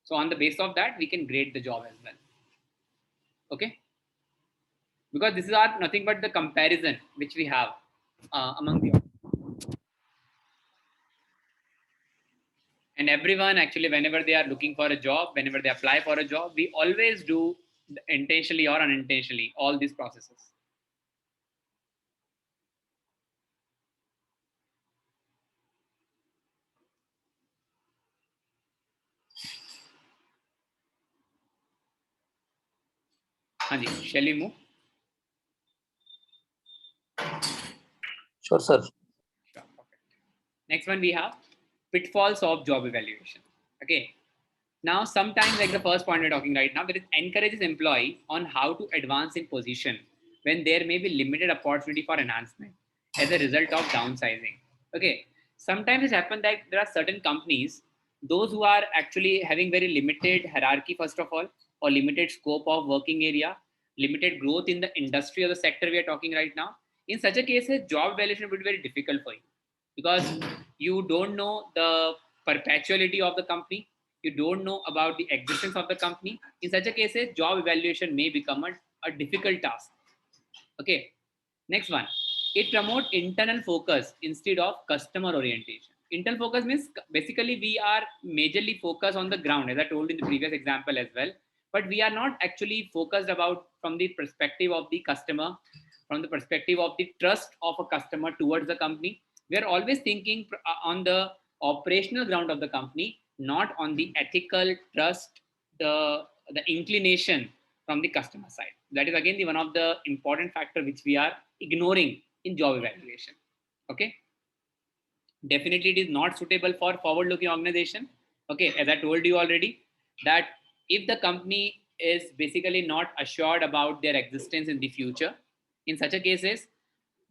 So on the basis of that, we can grade the job as well. Okay. Because this is our nothing but the comparison which we have among the and everyone actually, whenever they are looking for a job, whenever they apply for a job, we always do intentionally or unintentionally all these processes. Anji, shall we move? Sure, sir. Sure, perfect. Next one we have pitfalls of job evaluation. Okay. Now, sometimes like the first point we're talking right now, that it encourages employee on how to advance in position when there may be limited opportunity for enhancement as a result of downsizing. Okay. Sometimes it happens that there are certain companies, those who are actually having very limited hierarchy, first of all, or limited scope of working area, limited growth in the industry or the sector we are talking right now. In such a case, job evaluation would be very difficult for you because you don't know the perpetuality of the company. You don't know about the existence of the company. In such a case, job evaluation may become a difficult task. Okay. Next one, it promotes internal focus instead of customer orientation. Internal focus means basically we are majorly focused on the ground, as I told in the previous example as well. But we are not actually focused about from the perspective of the customer, from the perspective of the trust of a customer towards the company. We are always thinking on the operational ground of the company, not on the ethical trust, the inclination from the customer side. That is again the one of the important factor which we are ignoring in job evaluation. Okay. Definitely it is not suitable for forward looking organization. Okay. As I told you already, that if the company is basically not assured about their existence in the future, in such a cases,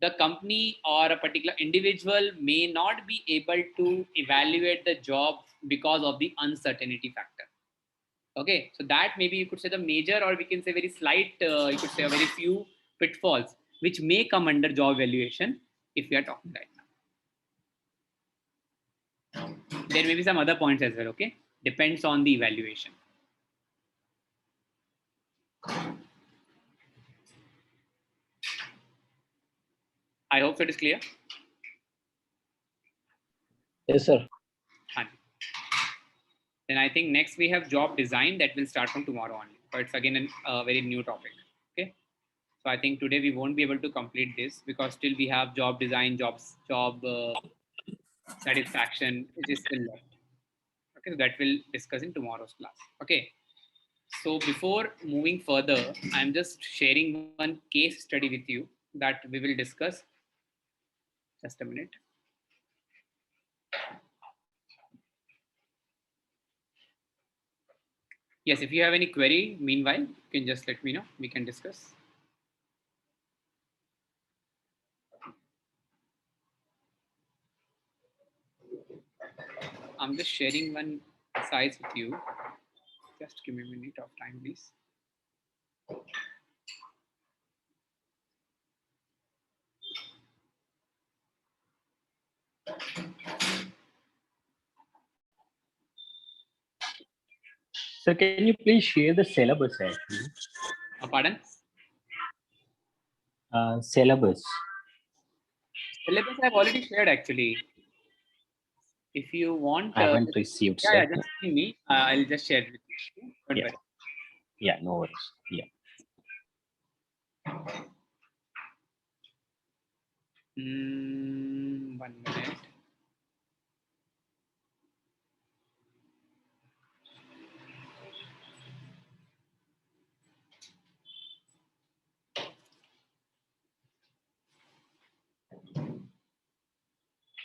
the company or a particular individual may not be able to evaluate the job because of the uncertainty factor. Okay, so that maybe you could say the major, or we can say very slight, you could say a very few pitfalls which may come under job evaluation if we are talking right now. There may be some other points as well. Okay, depends on the evaluation. I hope it is clear. Yes, sir. Then I think next we have job design that will start from tomorrow only. So it's again a very new topic. Okay. So I think today we won't be able to complete this because still we have job design, job satisfaction, which is still left. Okay, so that we'll discuss in tomorrow's class. Okay. So before moving further, I'm just sharing one case study with you that we will discuss Just a minute. Yes, if you have any query, meanwhile, you can just let me know. We can discuss. I'm just sharing one size with you. Just give me a minute of time, please. Sir, can you please share the syllabus actually? Pardon? Syllabus. Syllabus I've already shared actually. If you want, I haven't received, yeah, sir. just give me. I'll just share it with you. Don't Yeah. worry. Yeah, no worries. Yeah. One minute.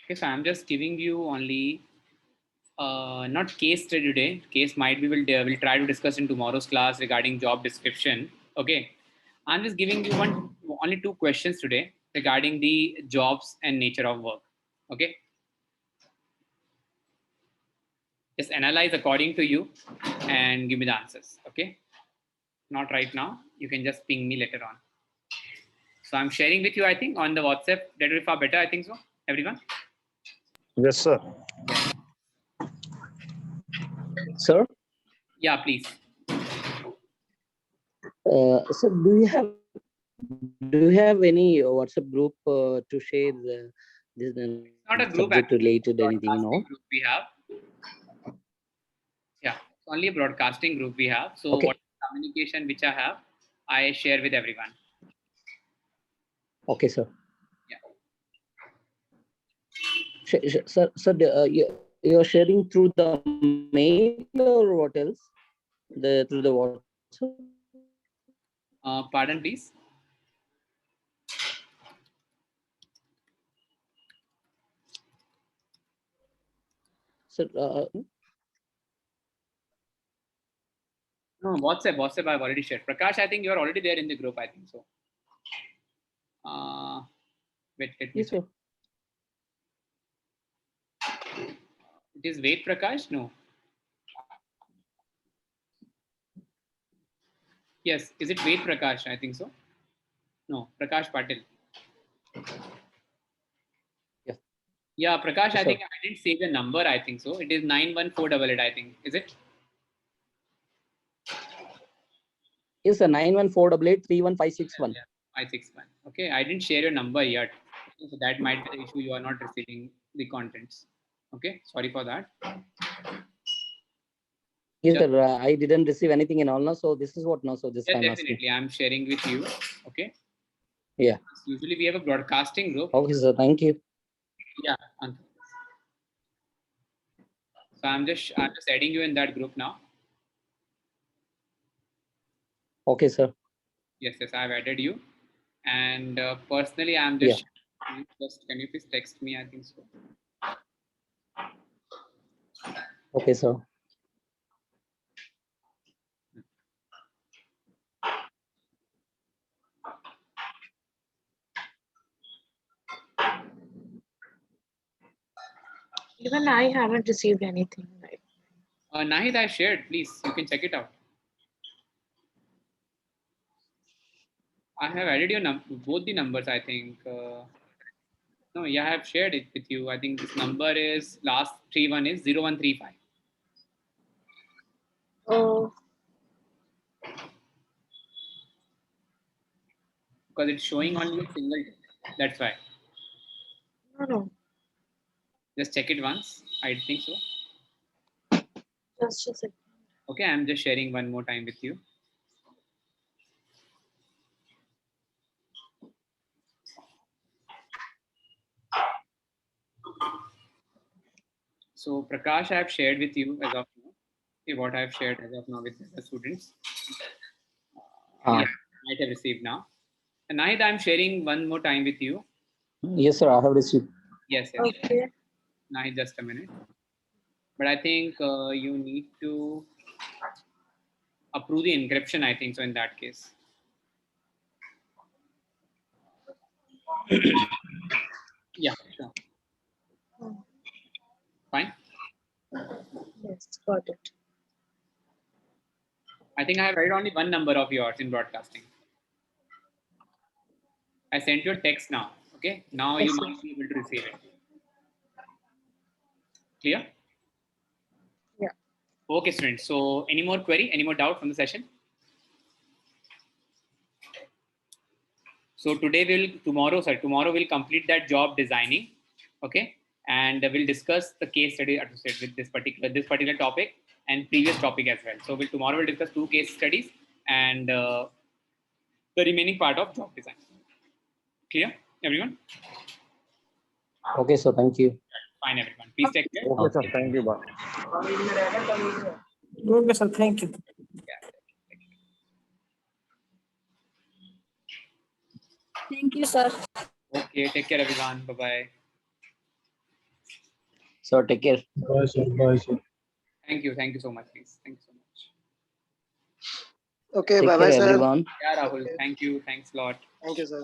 Okay, so I'm just giving you only not case study today. Case might be we'll try to discuss in tomorrow's class regarding job description. Okay, I'm just giving you only 2 questions today regarding the jobs and nature of work. Okay, just analyze according to you and give me the answers. Okay, not right now. You can just ping me later on. So I'm sharing with you, I think, on the WhatsApp. That will be far better, I think so. Everyone? Yes, sir. Sir, Yeah, please. sir, do you have any WhatsApp group to share this Not a group subject actually, related anything, you know? broadcasting group we have. Yeah, it's only a broadcasting group we have. So Okay. what communication which I have, I share with everyone. Okay, sir. Yeah. Sir, you're sharing through the mail or what else? Through the WhatsApp? Pardon, please. Sir, No, WhatsApp I've already shared. Prakash, I think you're already there in the group, I think so. Wait, let me yes, check. sir. It is Ved Prakash? No. Yes, is it Ved Prakash? I think so. No, Prakash Patil. Yes. Yeah, Prakash, Yes, I sir. think I didn't say the number, I think so. It is 91488, I think. Is it? Yes, sir. 914883151. Yeah, 561. Okay, I didn't share your number yet. So that might be the issue. You are not receiving the contents. Okay, sorry for that. Yes, Just- sir. I didn't receive anything in all now. So this is what now. So this Yes, time asking. definitely. I'm sharing with you. Okay. Yeah. Usually we have a broadcasting group. Okay, sir. Thank you. Yeah. So I'm just adding you in that group now. Okay, sir. Yes, I've added you. And personally, I'm Yeah. just can you please text me? I think so. Okay, sir. Even I haven't received anything. Right? Nahid, I shared. Please, you can check it out. I have added your both the numbers, I think. No, yeah, I have shared it with you. I think this number is last 31 is 0135. Oh, Because it's showing only a single. That's why. no. Just check it once. I think so. Just a second. Okay, I'm just sharing one more time with you. So Prakash, I have shared with you as of now. Okay, what I have shared as of now with the students. Yeah, might have received now. And Nahid, I'm sharing one more time with you. Yes, sir. I have received. Yes. Okay. Now just a minute. But I think you need to approve the encryption, I think so in that case. Yeah, sure. Fine. Yes, got it. I think I have read only one number of yours in broadcasting. I sent you a text now. Okay. Now Yes, you sir. might be able to receive it. Clear? Yeah. Okay, students. So any more query, any more doubt from the session? So tomorrow we'll complete that job designing. Okay. And we'll discuss the case study associated with this particular topic and previous topic as well. So tomorrow we'll discuss 2 case studies and the remaining part of job design. Clear, everyone? Okay, sir. Thank you. Fine, everyone. Please take care. Okay, sir. Thank you. Bye. Okay, sir. Thank you. Thank you, sir. Okay, take care, everyone. Bye-bye. Sir, take care. Bye, sir. Bye, sir. Thank you so much, please. Thank you so much. Okay, Take bye bye, care, sir. everyone. Yeah, Rahul. Thank you. Thanks a lot. Thank you, sir.